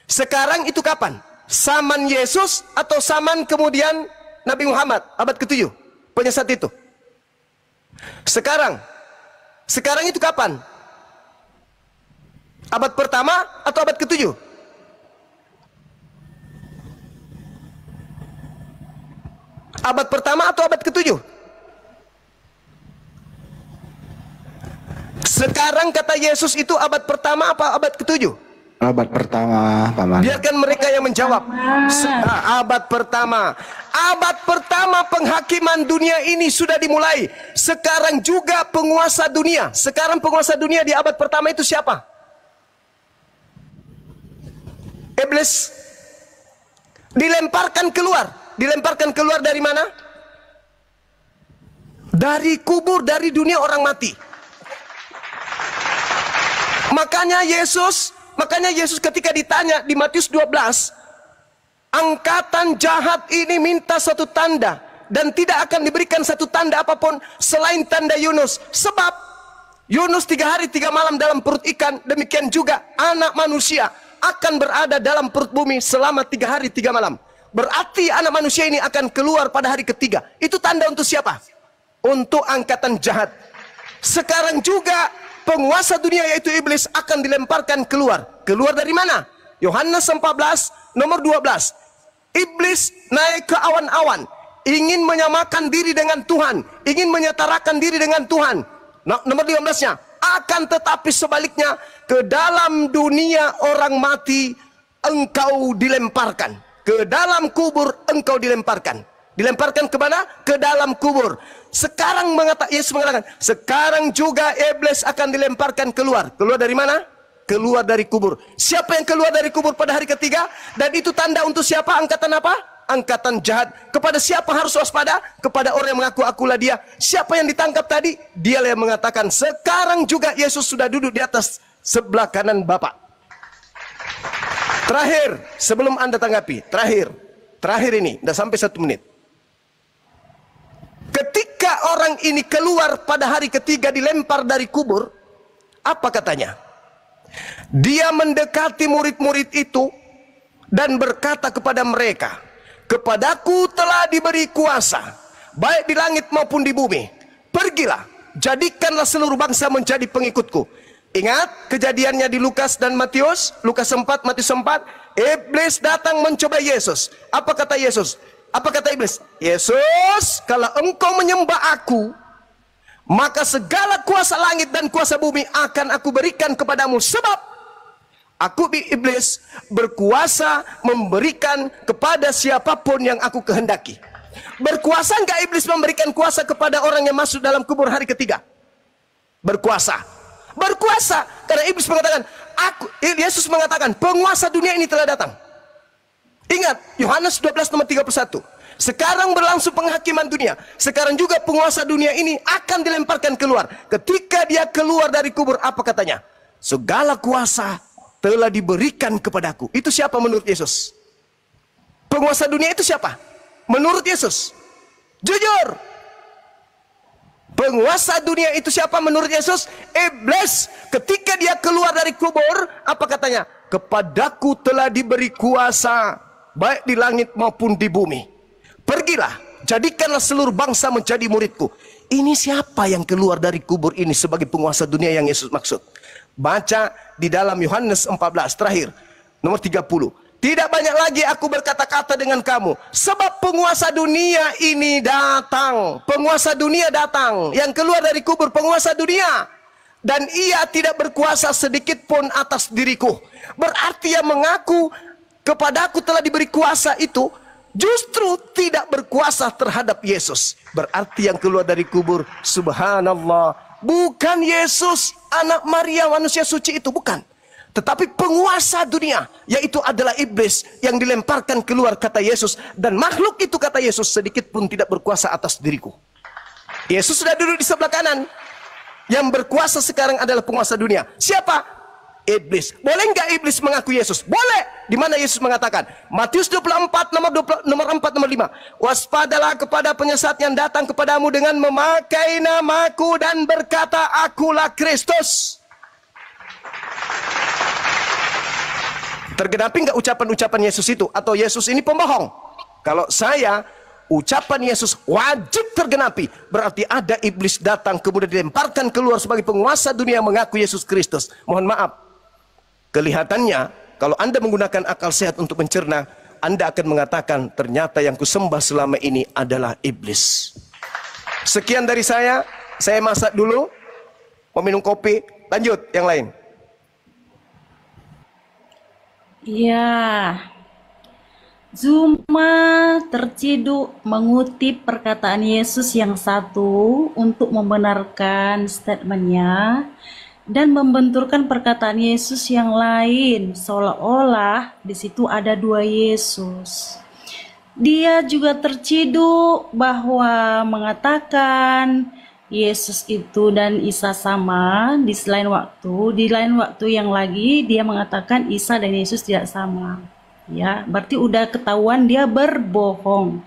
Sekarang itu kapan? Zaman Yesus atau zaman kemudian Nabi Muhammad abad ke-7? Penyesat itu. Sekarang itu kapan? Abad pertama atau abad ke-7? Abad pertama atau abad ke-7? Sekarang kata Yesus itu abad pertama apa abad ke-7? Abad pertama, Paman. Biarkan mereka yang menjawab. Abad pertama. Abad pertama penghakiman dunia ini sudah dimulai. Sekarang juga penguasa dunia. Sekarang penguasa dunia di abad pertama itu siapa? Iblis. Dilemparkan keluar. Dilemparkan keluar dari mana? Dari kubur, dari dunia orang mati. Makanya Yesus ketika ditanya di Matius 12, angkatan jahat ini minta satu tanda dan tidak akan diberikan satu tanda apapun selain tanda Yunus. Sebab Yunus 3 hari 3 malam dalam perut ikan, demikian juga anak manusia akan berada dalam perut bumi selama 3 hari 3 malam. Berarti anak manusia ini akan keluar pada hari ketiga. Itu tanda untuk siapa? Untuk angkatan jahat. Sekarang juga penguasa dunia yaitu iblis akan dilemparkan keluar. Keluar dari mana? Yohanes 14 nomor 12. Iblis naik ke awan-awan, ingin menyamakan diri dengan Tuhan, ingin menyetarakan diri dengan Tuhan. Nah, nomor 15-nya, akan tetapi sebaliknya ke dalam dunia orang mati engkau dilemparkan. Ke dalam kubur engkau dilemparkan. Dilemparkan ke mana? Ke dalam kubur. Sekarang Yesus mengatakan, sekarang juga iblis akan dilemparkan keluar. Keluar dari mana? Keluar dari kubur. Siapa yang keluar dari kubur pada hari ketiga? Dan itu tanda untuk siapa? Angkatan apa? Angkatan jahat. Kepada siapa harus waspada? Kepada orang yang mengaku akulah dia. Siapa yang ditangkap tadi? Dialah yang mengatakan, sekarang juga Yesus sudah duduk di atas sebelah kanan Bapa. Terakhir, sebelum Anda tanggapi, terakhir ini, udah sampai 1 menit. Ketika orang ini keluar pada hari ketiga dilempar dari kubur, apa katanya? Dia mendekati murid-murid itu dan berkata kepada mereka, kepadaku telah diberi kuasa, baik di langit maupun di bumi. Pergilah, jadikanlah seluruh bangsa menjadi pengikutku. Ingat kejadiannya di Lukas dan Matius, Matius 4, iblis datang mencoba Yesus. Apa kata Yesus? Apa kata iblis? Yesus, kalau engkau menyembah aku, maka segala kuasa langit dan kuasa bumi akan aku berikan kepadamu. Sebab aku, iblis, berkuasa memberikan kepada siapapun yang aku kehendaki. Berkuasa enggak iblis memberikan kuasa kepada orang yang masuk dalam kubur hari ketiga? Berkuasa. Berkuasa. Karena iblis mengatakan, Yesus mengatakan, penguasa dunia ini telah datang. Ingat, Yohanes 12 nomor 31. Sekarang berlangsung penghakiman dunia. Sekarang juga penguasa dunia ini akan dilemparkan keluar. Ketika dia keluar dari kubur, apa katanya? Segala kuasa telah diberikan kepadaku. Itu siapa menurut Yesus? Penguasa dunia itu siapa? Menurut Yesus. Jujur. Penguasa dunia itu siapa menurut Yesus? Iblis. Ketika dia keluar dari kubur, apa katanya? Kepadaku telah diberi kuasa, baik di langit maupun di bumi. Pergilah, jadikanlah seluruh bangsa menjadi muridku. Ini siapa yang keluar dari kubur ini sebagai penguasa dunia yang Yesus maksud? Baca di dalam Yohanes 14 terakhir nomor 30. Tidak banyak lagi aku berkata-kata dengan kamu, sebab penguasa dunia ini datang. Penguasa dunia datang. Yang keluar dari kubur penguasa dunia, dan ia tidak berkuasa sedikit pun atas diriku. Berarti yang mengaku kepadaku telah diberi kuasa itu justru tidak berkuasa terhadap Yesus. Berarti yang keluar dari kubur, subhanallah, bukan Yesus anak Maria manusia suci itu, bukan. Tetapi penguasa dunia, yaitu adalah iblis yang dilemparkan keluar, kata Yesus. Dan makhluk itu, kata Yesus, sedikit pun tidak berkuasa atas diriku. Yesus sudah duduk di sebelah kanan. Yang berkuasa sekarang adalah penguasa dunia. Siapa? Iblis. Boleh nggak iblis mengaku Yesus? Boleh. Di mana Yesus mengatakan? Matius 24 nomor 4 nomor 5. Waspadalah kepada penyesat yang datang kepadamu dengan memakai namaku dan berkata, akulah Kristus. Tergenapi nggak ucapan-ucapan Yesus itu? Atau Yesus ini pembohong? Kalau saya, ucapan Yesus wajib tergenapi. Berarti ada iblis datang kemudian dilemparkan keluar sebagai penguasa dunia mengaku Yesus Kristus. Mohon maaf, kelihatannya kalau Anda menggunakan akal sehat untuk mencerna, Anda akan mengatakan ternyata yang kusembah selama ini adalah iblis. Sekian dari saya masak dulu, mau minum kopi, lanjut yang lain. Ya, Zuma terciduk mengutip perkataan Yesus yang satu untuk membenarkan statementnya dan membenturkan perkataan Yesus yang lain, seolah-olah di situ ada dua Yesus. Dia juga terciduk bahwa mengatakan Yesus itu dan Isa sama di lain waktu yang lagi dia mengatakan Isa dan Yesus tidak sama. Ya, berarti udah ketahuan dia berbohong.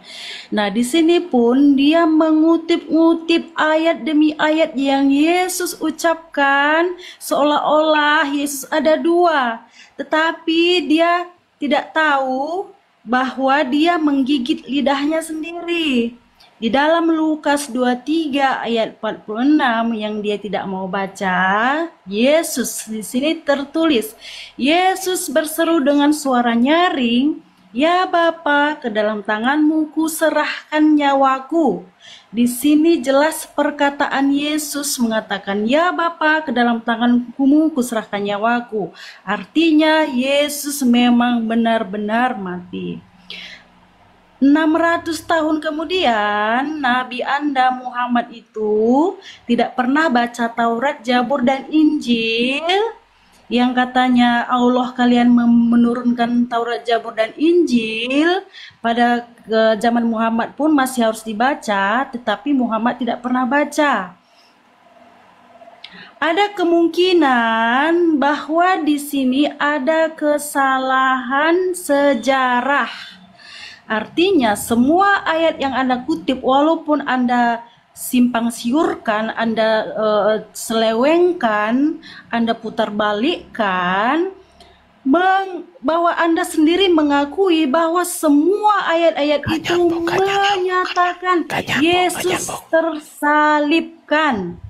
Nah, di sini pun dia mengutip-ngutip ayat demi ayat yang Yesus ucapkan seolah-olah Yesus ada dua. Tetapi dia tidak tahu bahwa dia menggigit lidahnya sendiri. Di dalam Lukas 23 ayat 46 yang dia tidak mau baca, Yesus di sini tertulis, Yesus berseru dengan suara nyaring, "Ya Bapa, ke dalam tanganmu kuserahkan nyawaku." Di sini jelas perkataan Yesus mengatakan, "Ya Bapa, ke dalam tanganmu kuserahkan nyawaku." Artinya Yesus memang benar-benar mati. 600 tahun kemudian, Nabi Anda Muhammad itu tidak pernah baca Taurat, Zabur, dan Injil yang katanya Allah kalian menurunkan Taurat, Zabur, dan Injil pada zaman Muhammad pun masih harus dibaca, tetapi Muhammad tidak pernah baca. Ada kemungkinan bahwa di sini ada kesalahan sejarah. Artinya semua ayat yang Anda kutip, walaupun Anda simpang siurkan, Anda selewengkan, Anda putar balikkan, bahwa Anda sendiri mengakui bahwa semua ayat-ayat itu menyatakan Yesus tersalibkan.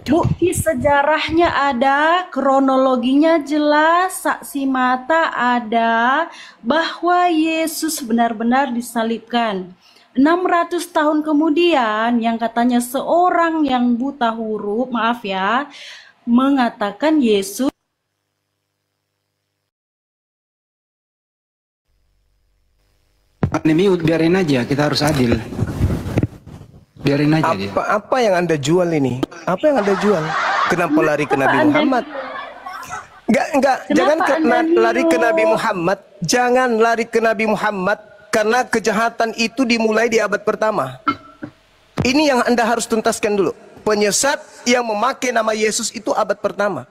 Bukti sejarahnya ada, kronologinya jelas, saksi mata ada bahwa Yesus benar-benar disalibkan. 600 tahun kemudian yang katanya seorang yang buta huruf, maaf ya, mengatakan Yesus Pandemi biarin aja, kita harus adil. Biarin aja dia. Apa yang Anda jual ini? Apa yang Anda jual? Kenapa lari ke Nabi Muhammad? Enggak, jangan lari ke Nabi Muhammad. Jangan lari ke Nabi Muhammad karena kejahatan itu dimulai di abad pertama. Ini yang Anda harus tuntaskan dulu. Penyesat yang memakai nama Yesus itu abad pertama.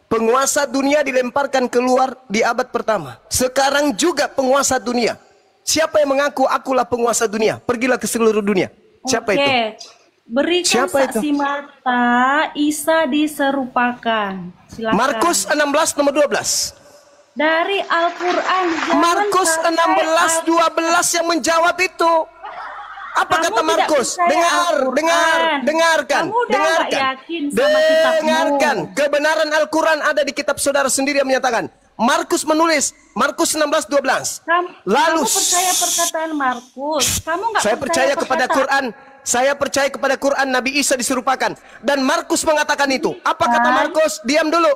Penguasa dunia dilemparkan keluar di abad pertama. Sekarang juga penguasa dunia. Siapa yang mengaku akulah penguasa dunia? Pergilah ke seluruh dunia. Siapa itu? Berikan Siapa saksi itu? mata, Isa diserupakan. Silakan. Markus 16 nomor 12. Dari Al-Quran. Markus 16 12 yang menjawab itu. Apa Kamu kata tidak Markus? percaya Al-Quran. Dengarkan. Kamu udah nggak yakin sama kitabmu. Dengarkan. Kebenaran Al-Quran ada di kitab saudara sendiri yang menyatakan. Markus menulis, Markus 16 12. Lalu kamu percaya perkataan Markus? Kamu nggak saya percaya kepada Quran. Saya percaya kepada Quran Nabi Isa diserupakan. Dan Markus mengatakan itu. Apa kata Markus? Diam dulu.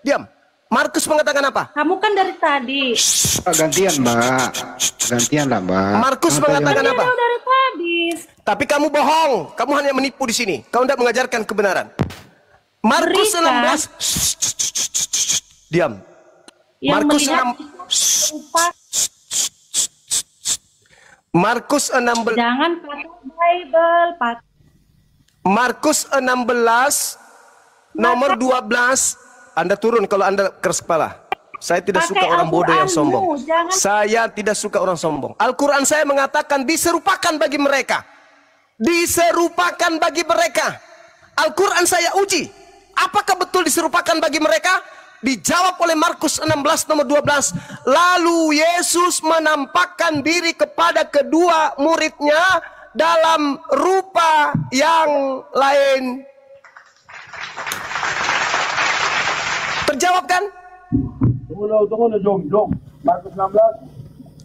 Diam. Markus mengatakan apa? Kamu kan dari tadi. Gantian, Mbak. Gantian lah, Mbak. Markus mengatakan apa? Dari tadi. Tapi kamu bohong. Kamu hanya menipu di sini. Kamu tidak mengajarkan kebenaran. Markus 16. Diam. Markus 6. Markus 16. Jangan pakai Bible, Pak. Markus 16 nomor 12. Anda turun kalau Anda keras kepala. Saya tidak suka orang bodoh yang sombong. Saya tidak suka orang sombong. Al-Quran saya mengatakan diserupakan bagi mereka. Diserupakan bagi mereka. Al-Quran saya uji. Apakah betul diserupakan bagi mereka? Dijawab oleh Markus 16 nomor 12. Lalu Yesus menampakkan diri kepada kedua muridnya dalam rupa yang lain. Terjawab kan? Tunggu, Jom. Markus 16.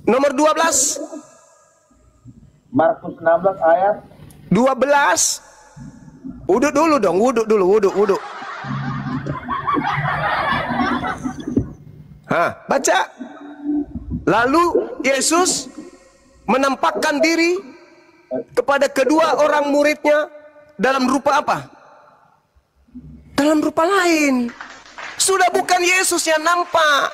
Nomor 12. Markus 16 ayat 12. Wuduk dulu dong, wuduk. Baca. Lalu Yesus menampakkan diri kepada kedua orang muridnya dalam rupa apa? Dalam rupa lain. Sudah bukan Yesus yang nampak.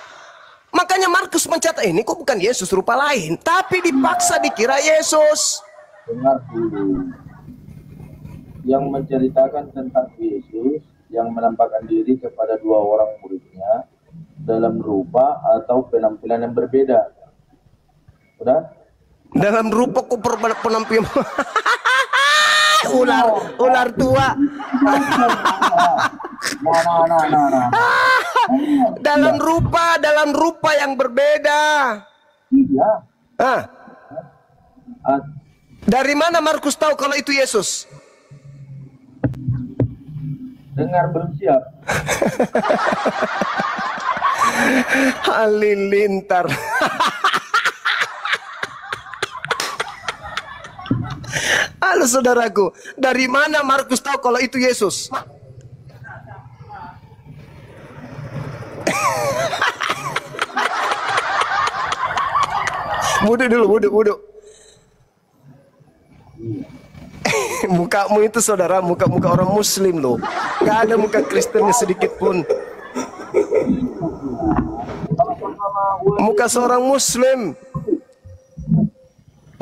Makanya Markus mencatat ini kok bukan Yesus, rupa lain. Tapi dipaksa dikira Yesus. dengar dulu. Yang menceritakan tentang Yesus yang menampakkan diri kepada dua orang muridnya dalam rupa atau penampilan yang berbeda. Udah? Dalam rupa kok penampilan ular tua. Nah. Dalam rupa yang berbeda. Iya. Dari mana Markus tahu kalau itu Yesus? Dengar belum siap. Halilintar. Halo saudaraku, dari mana Markus tahu kalau itu Yesus? Wuduk dulu, wuduk. Mukamu itu saudara, muka orang muslim loh. Gak ada muka Kristennya sedikit pun. Muka seorang muslim.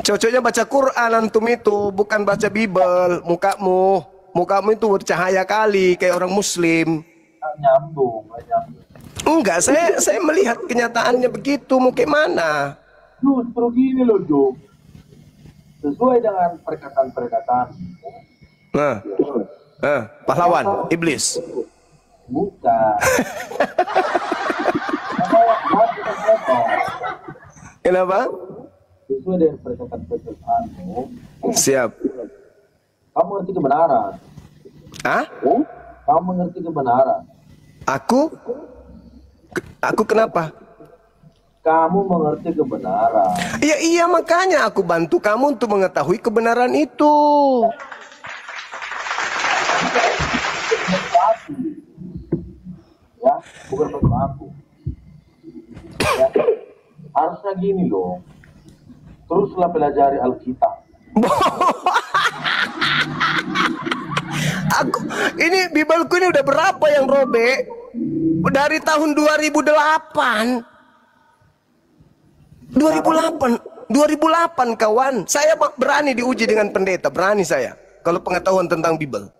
Cocoknya baca Quran antum itu, bukan baca Bible. Mukamu itu bercahaya kali kayak orang muslim. Nyambung. Enggak, saya melihat kenyataannya begitu. Mau kayak mana? Justru gini loh, Jo. Sesuai dengan perkataan-perkataan. Pahlawan, iblis. Bukan. Kenapa? Sesuai dengan perkataan-perkataanmu. Siap. Kamu ngerti kebenaran. Hah? Kamu mengerti kebenaran. Aku kenapa? Kamu mengerti kebenaran. Iya, makanya aku bantu kamu untuk mengetahui kebenaran itu. Ya, bukan untuk aku. Ya, harusnya gini loh. Teruslah pelajari Alkitab. Ini Bibelku ini udah berapa yang robek? Dari tahun 2008 kawan. Saya berani diuji dengan pendeta, berani saya. Kalau pengetahuan tentang Bibel.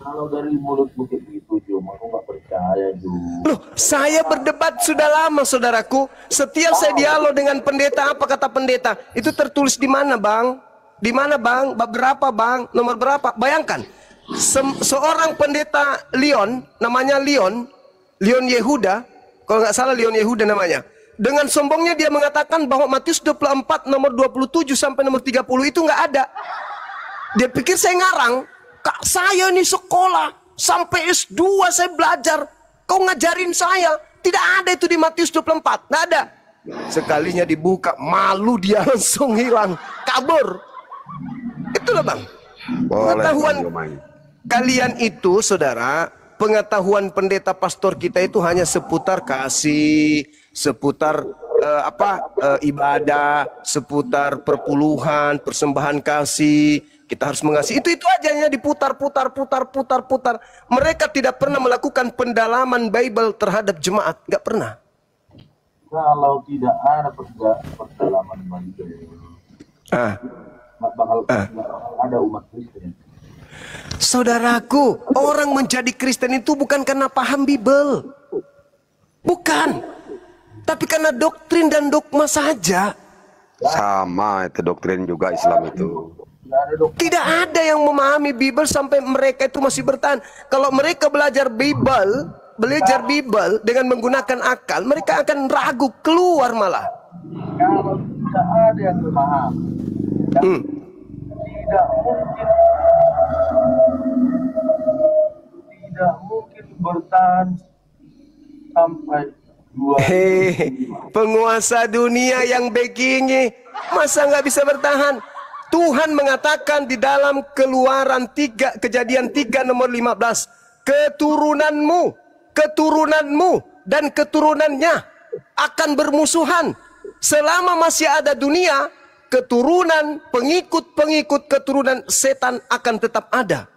Kalau dari mulut bukit begitu, Jum, aku nggak percaya, Jum. Loh, saya berdebat sudah lama, saudaraku. Setiap saya dialog dengan pendeta, apa kata pendeta? Itu tertulis di mana, Bang? Di mana, Bang? Bab berapa, Bang? Nomor berapa? Bayangkan, seorang pendeta Leon, namanya Leon Yehuda, kalau nggak salah Leon Yehuda namanya. Dengan sombongnya dia mengatakan bahwa Matius 24 nomor 27 sampai nomor 30 itu nggak ada. Dia pikir saya ngarang. Kak, saya nih sekolah sampai S2 saya belajar. Kau ngajarin saya. Tidak ada itu di Matius 24. Nggak ada. Sekalinya dibuka, malu dia langsung hilang, kabur. Itulah, Bang. Pengetahuan kalian itu, saudara, pengetahuan pendeta pastor kita itu hanya seputar kasih, seputar ibadah, seputar perpuluhan, persembahan kasih. Kita harus mengasihi. Itu aja, hanya diputar. Mereka tidak pernah melakukan pendalaman Bible terhadap jemaat, nggak pernah. Kalau tidak ada pendalaman Bible, bakal ada umat Kristen. Saudaraku, orang menjadi Kristen itu bukan karena paham Bible, bukan, tapi karena doktrin dan dogma saja. Sama itu doktrin juga Islam itu. Tidak ada yang memahami Bible sampai mereka itu masih bertahan. Kalau mereka belajar Bible dengan menggunakan akal, mereka akan ragu, keluar malah. Kalau tidak ada yang memahami, tidak mungkin bertahan sampai 2. Penguasa dunia yang begini masa nggak bisa bertahan? Tuhan mengatakan di dalam Keluaran 3, Kejadian 3 nomor 15, keturunanmu dan keturunannya akan bermusuhan. Selama masih ada dunia, keturunan, pengikut keturunan setan akan tetap ada.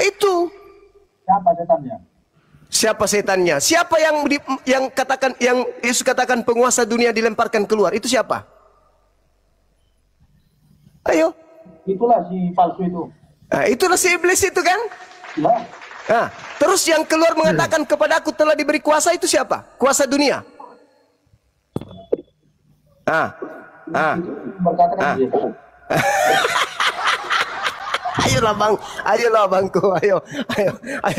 Itu. Siapa setannya? Siapa setannya? Siapa yang Yesus katakan penguasa dunia dilemparkan keluar? Itu siapa? Ayo. Itulah si palsu itu. Nah, itulah si iblis itu kan? Ya. Nah, terus yang keluar mengatakan kepadaku telah diberi kuasa itu siapa? Kuasa dunia. Berkatakan dia. Ayolah bangku, ayo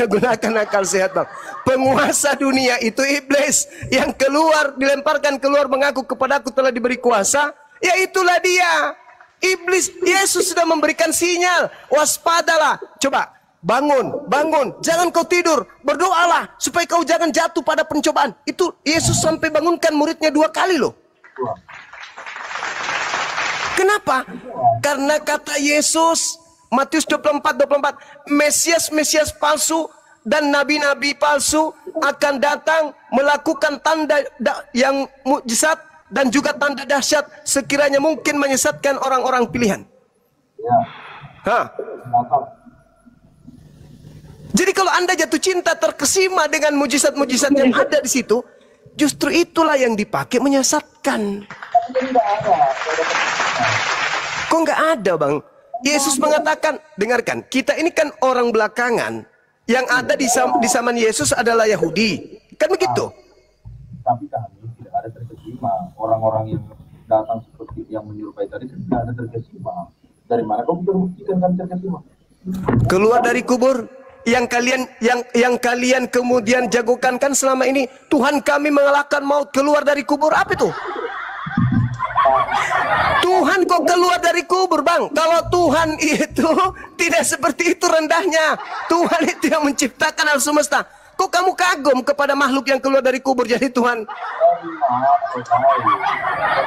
gunakan akal sehat, Bang. Penguasa dunia itu iblis yang keluar, dilemparkan keluar mengaku kepadaku telah diberi kuasa, ya itulah dia. Iblis. Yesus sudah memberikan sinyal, waspadalah. Coba, bangun, jangan kau tidur, berdoalah supaya kau jangan jatuh pada pencobaan. Itu Yesus sampai bangunkan muridnya 2 kali loh. Kenapa? Karena kata Yesus Matius 24, Mesias palsu dan nabi-nabi palsu akan datang melakukan tanda yang mukjizat dan juga tanda dahsyat sekiranya mungkin menyesatkan orang-orang pilihan. Jadi kalau Anda jatuh cinta, terkesima dengan mujizat-mujizat yang ada di situ, justru itulah yang dipakai menyesatkan. Kok nggak ada, Bang? Yesus mengatakan, dengarkan, kita ini kan orang belakangan, yang ada di zaman Yesus adalah Yahudi, kan begitu? Tapi kami tidak ada terkesima. Orang-orang yang datang seperti yang menyerupai tadi tidak ada terkesima. Dari mana kau bisa membuktikan kami terkesima? Keluar dari kubur. Yang kalian kemudian jagokan kan selama ini, Tuhan kami mengalahkan maut, keluar dari kubur, apa itu? Tuhan kok keluar dari kubur, Bang? Kalau Tuhan itu tidak seperti itu rendahnya. Tuhan itu yang menciptakan alam semesta. Kok kamu kagum kepada makhluk yang keluar dari kubur jadi Tuhan?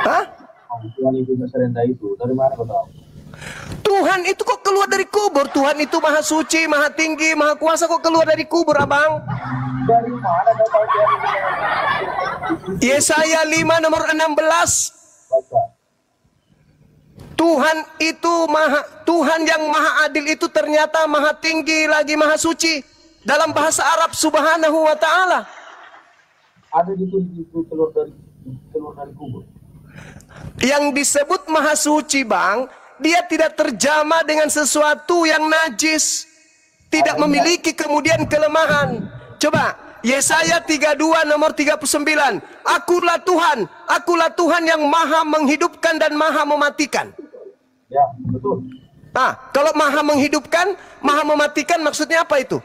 Hah? Tuhan itu tidak serendah itu. Dari mana kau tahu? Tuhan itu kok keluar dari kubur? Tuhan itu maha suci, maha tinggi, maha kuasa, kok keluar dari kubur, Abang? Dari mana kau tahu dia? Yesaya 5 nomor 16. Baca. Tuhan itu Tuhan yang maha adil itu ternyata maha tinggi lagi maha suci. Dalam bahasa Arab subhanahu wa ta'ala. Ada ditulis itu keluar dari kubur. Yang disebut maha suci, Bang, dia tidak terjamah dengan sesuatu yang najis, tidak memiliki kemudian kelemahan. Coba Yesaya 32 nomor 39. Akulah Tuhan yang maha menghidupkan dan maha mematikan. Ya, betul. Nah, kalau maha menghidupkan, maha mematikan maksudnya apa itu?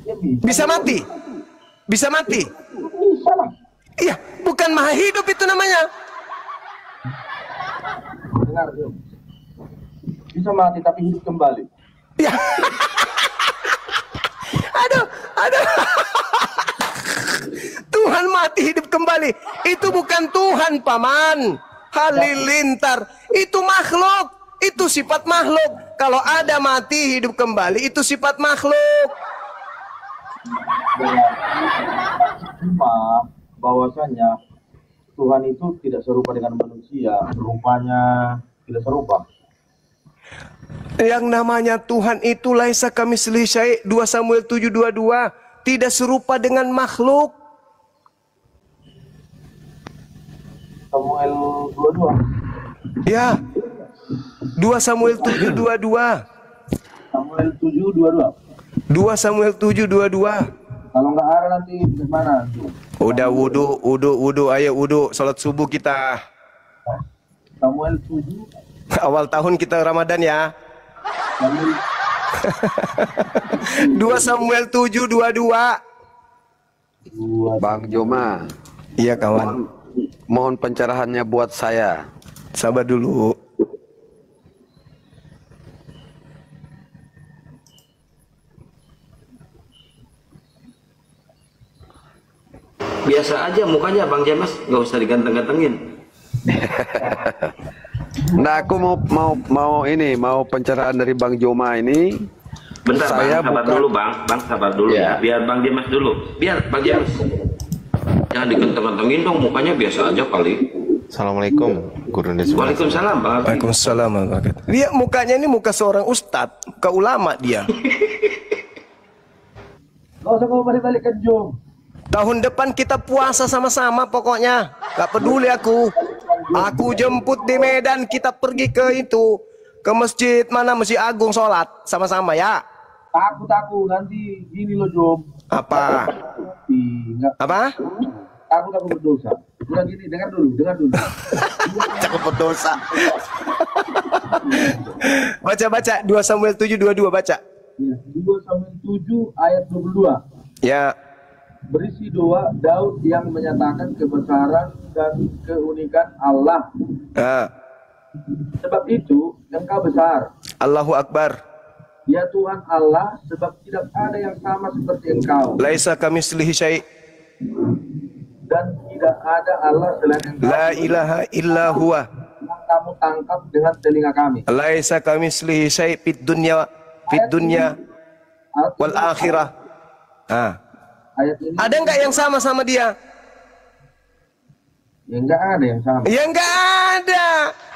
Ya, Bisa mati? Bisa mati? Bisa lah. Iya, bukan maha hidup itu namanya. Dengar, Jom. Bisa mati tapi hidup kembali. Ya. Aduh. Tuhan mati hidup kembali. Itu bukan Tuhan, Paman. Halilintar. Itu makhluk. Itu sifat makhluk. Kalau ada mati hidup kembali, itu sifat makhluk. Cuma bahwasanya Tuhan itu tidak serupa dengan manusia, rupanya tidak serupa. Yang namanya Tuhan itu laisa kamitslihi syai', 2 Samuel 7:22, tidak serupa dengan makhluk. Samuel 22. Ya. 2 Samuel 7:22. Samuel 7:22. 2 Samuel 7:22. Kalau nggak ada nanti gimana? Udah wudu, ayo wudu, salat subuh kita. Samuel 7. Awal tahun kita Ramadan ya. 2 Samuel 7:22. Bang Joma, Iya kawan. mohon pencerahannya buat saya. Sabar dulu. Biasa aja mukanya Bang James, nggak usah diganteng-gantengin. Nah, aku mau pencerahan dari Bang Joma ini. Bentar Saya Bang, sabar bukan- dulu Bang sabar dulu Ya. ya. Biar Bang James dulu. Biar Bang James. Jangan diganteng-gantengin dong, mukanya biasa aja kali. Assalamualaikum, Guru Desmond. Waalaikumsalam Bang. Waalaikumsalam. Dia mukanya ini muka seorang ustadz, muka ulama dia. Gak usah kau balik-balikan, Jom. Tahun depan kita puasa sama-sama pokoknya. Gak peduli aku. Aku jemput di Medan, kita pergi ke itu. Ke masjid mana, Masjid Agung sholat. Sama-sama ya. Takut nanti gini loh, Jom. Apa? Enggak. Apa? Takut aku berdosa. Udah gini, dengar dulu. Cakep berdosa. Baca 2 Samuel 7:22 baca. Ya, 2 Samuel 7 ayat 22. Ya. Berisi doa Daud yang menyatakan kebesaran dan keunikan Allah. Nah. Sebab itu engkau besar, Allahu Akbar. ya Tuhan Allah, sebab tidak ada yang sama seperti engkau, Laisa kamitslihi syai'. dan tidak ada Allah selain engkau La ilaha illa huwa. yang kamu tangkap dengan telinga kami. Laisa kamitslihi syai' fid dunya wal akhirah. Ah. Ayat ini Ada nggak yang sama sama dia? ya enggak ada yang sama. Ya nggak ada.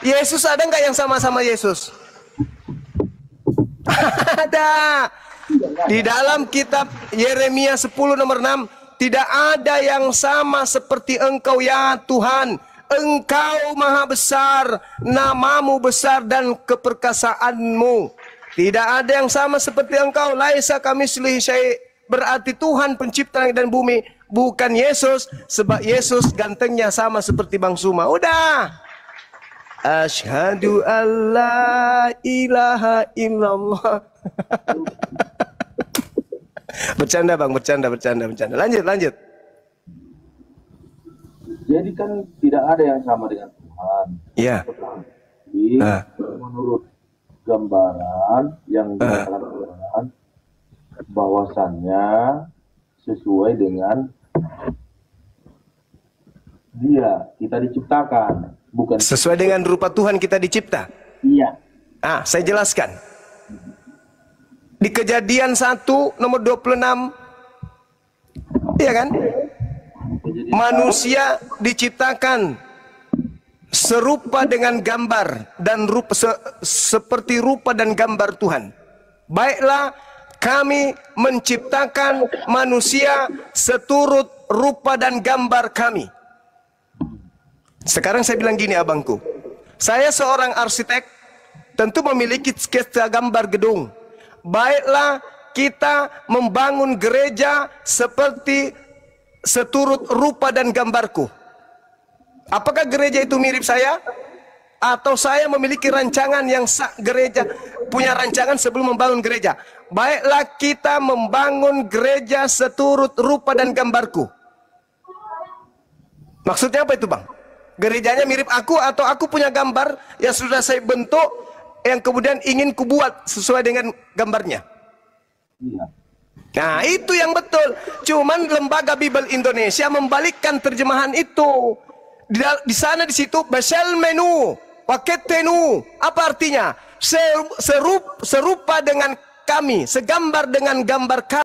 Yesus ada nggak yang sama-sama Yesus? Ada. Di dalam kitab Yeremia 10 nomor 6, tidak ada yang sama seperti engkau ya Tuhan. Engkau maha besar, namamu besar dan keperkasaanmu. Tidak ada yang sama seperti engkau. Laisa kamitslihi syai'. Berarti Tuhan pencipta langit dan bumi, bukan Yesus. Sebab Yesus gantengnya sama seperti Bang Suma. Udah. Asyhadu alla ilaha illallah. Bercanda Bang, bercanda. Lanjut. Jadi kan tidak ada yang sama dengan Tuhan. Iya. Jadi, menurut gambaran yang dikatakan Tuhan, bahwasannya sesuai dengan Dia kita diciptakan, bukan Sesuai dengan rupa Tuhan kita dicipta. Iya. Saya jelaskan. Di Kejadian 1 nomor 26, iya kan? Manusia diciptakan serupa dengan gambar dan rupa seperti rupa dan gambar Tuhan. Baiklah, kami menciptakan manusia seturut rupa dan gambar kami. Sekarang saya bilang gini, abangku. Saya seorang arsitek, tentu memiliki sketsa gambar gedung. Baiklah, kita membangun gereja seperti seturut rupa dan gambarku. Apakah gereja itu mirip saya? Atau saya memiliki rancangan yang gereja punya rancangan sebelum membangun gereja? Baiklah, kita membangun gereja seturut rupa dan gambarku. Maksudnya apa itu, Bang? Gerejanya mirip aku atau aku punya gambar yang sudah saya bentuk yang kemudian ingin kubuat sesuai dengan gambarnya? Nah, itu yang betul. Cuman Lembaga Bible Indonesia membalikkan terjemahan itu. Di situ basel menu, paketenu. Apa artinya? Serupa dengan kami, segambar dengan gambar kami.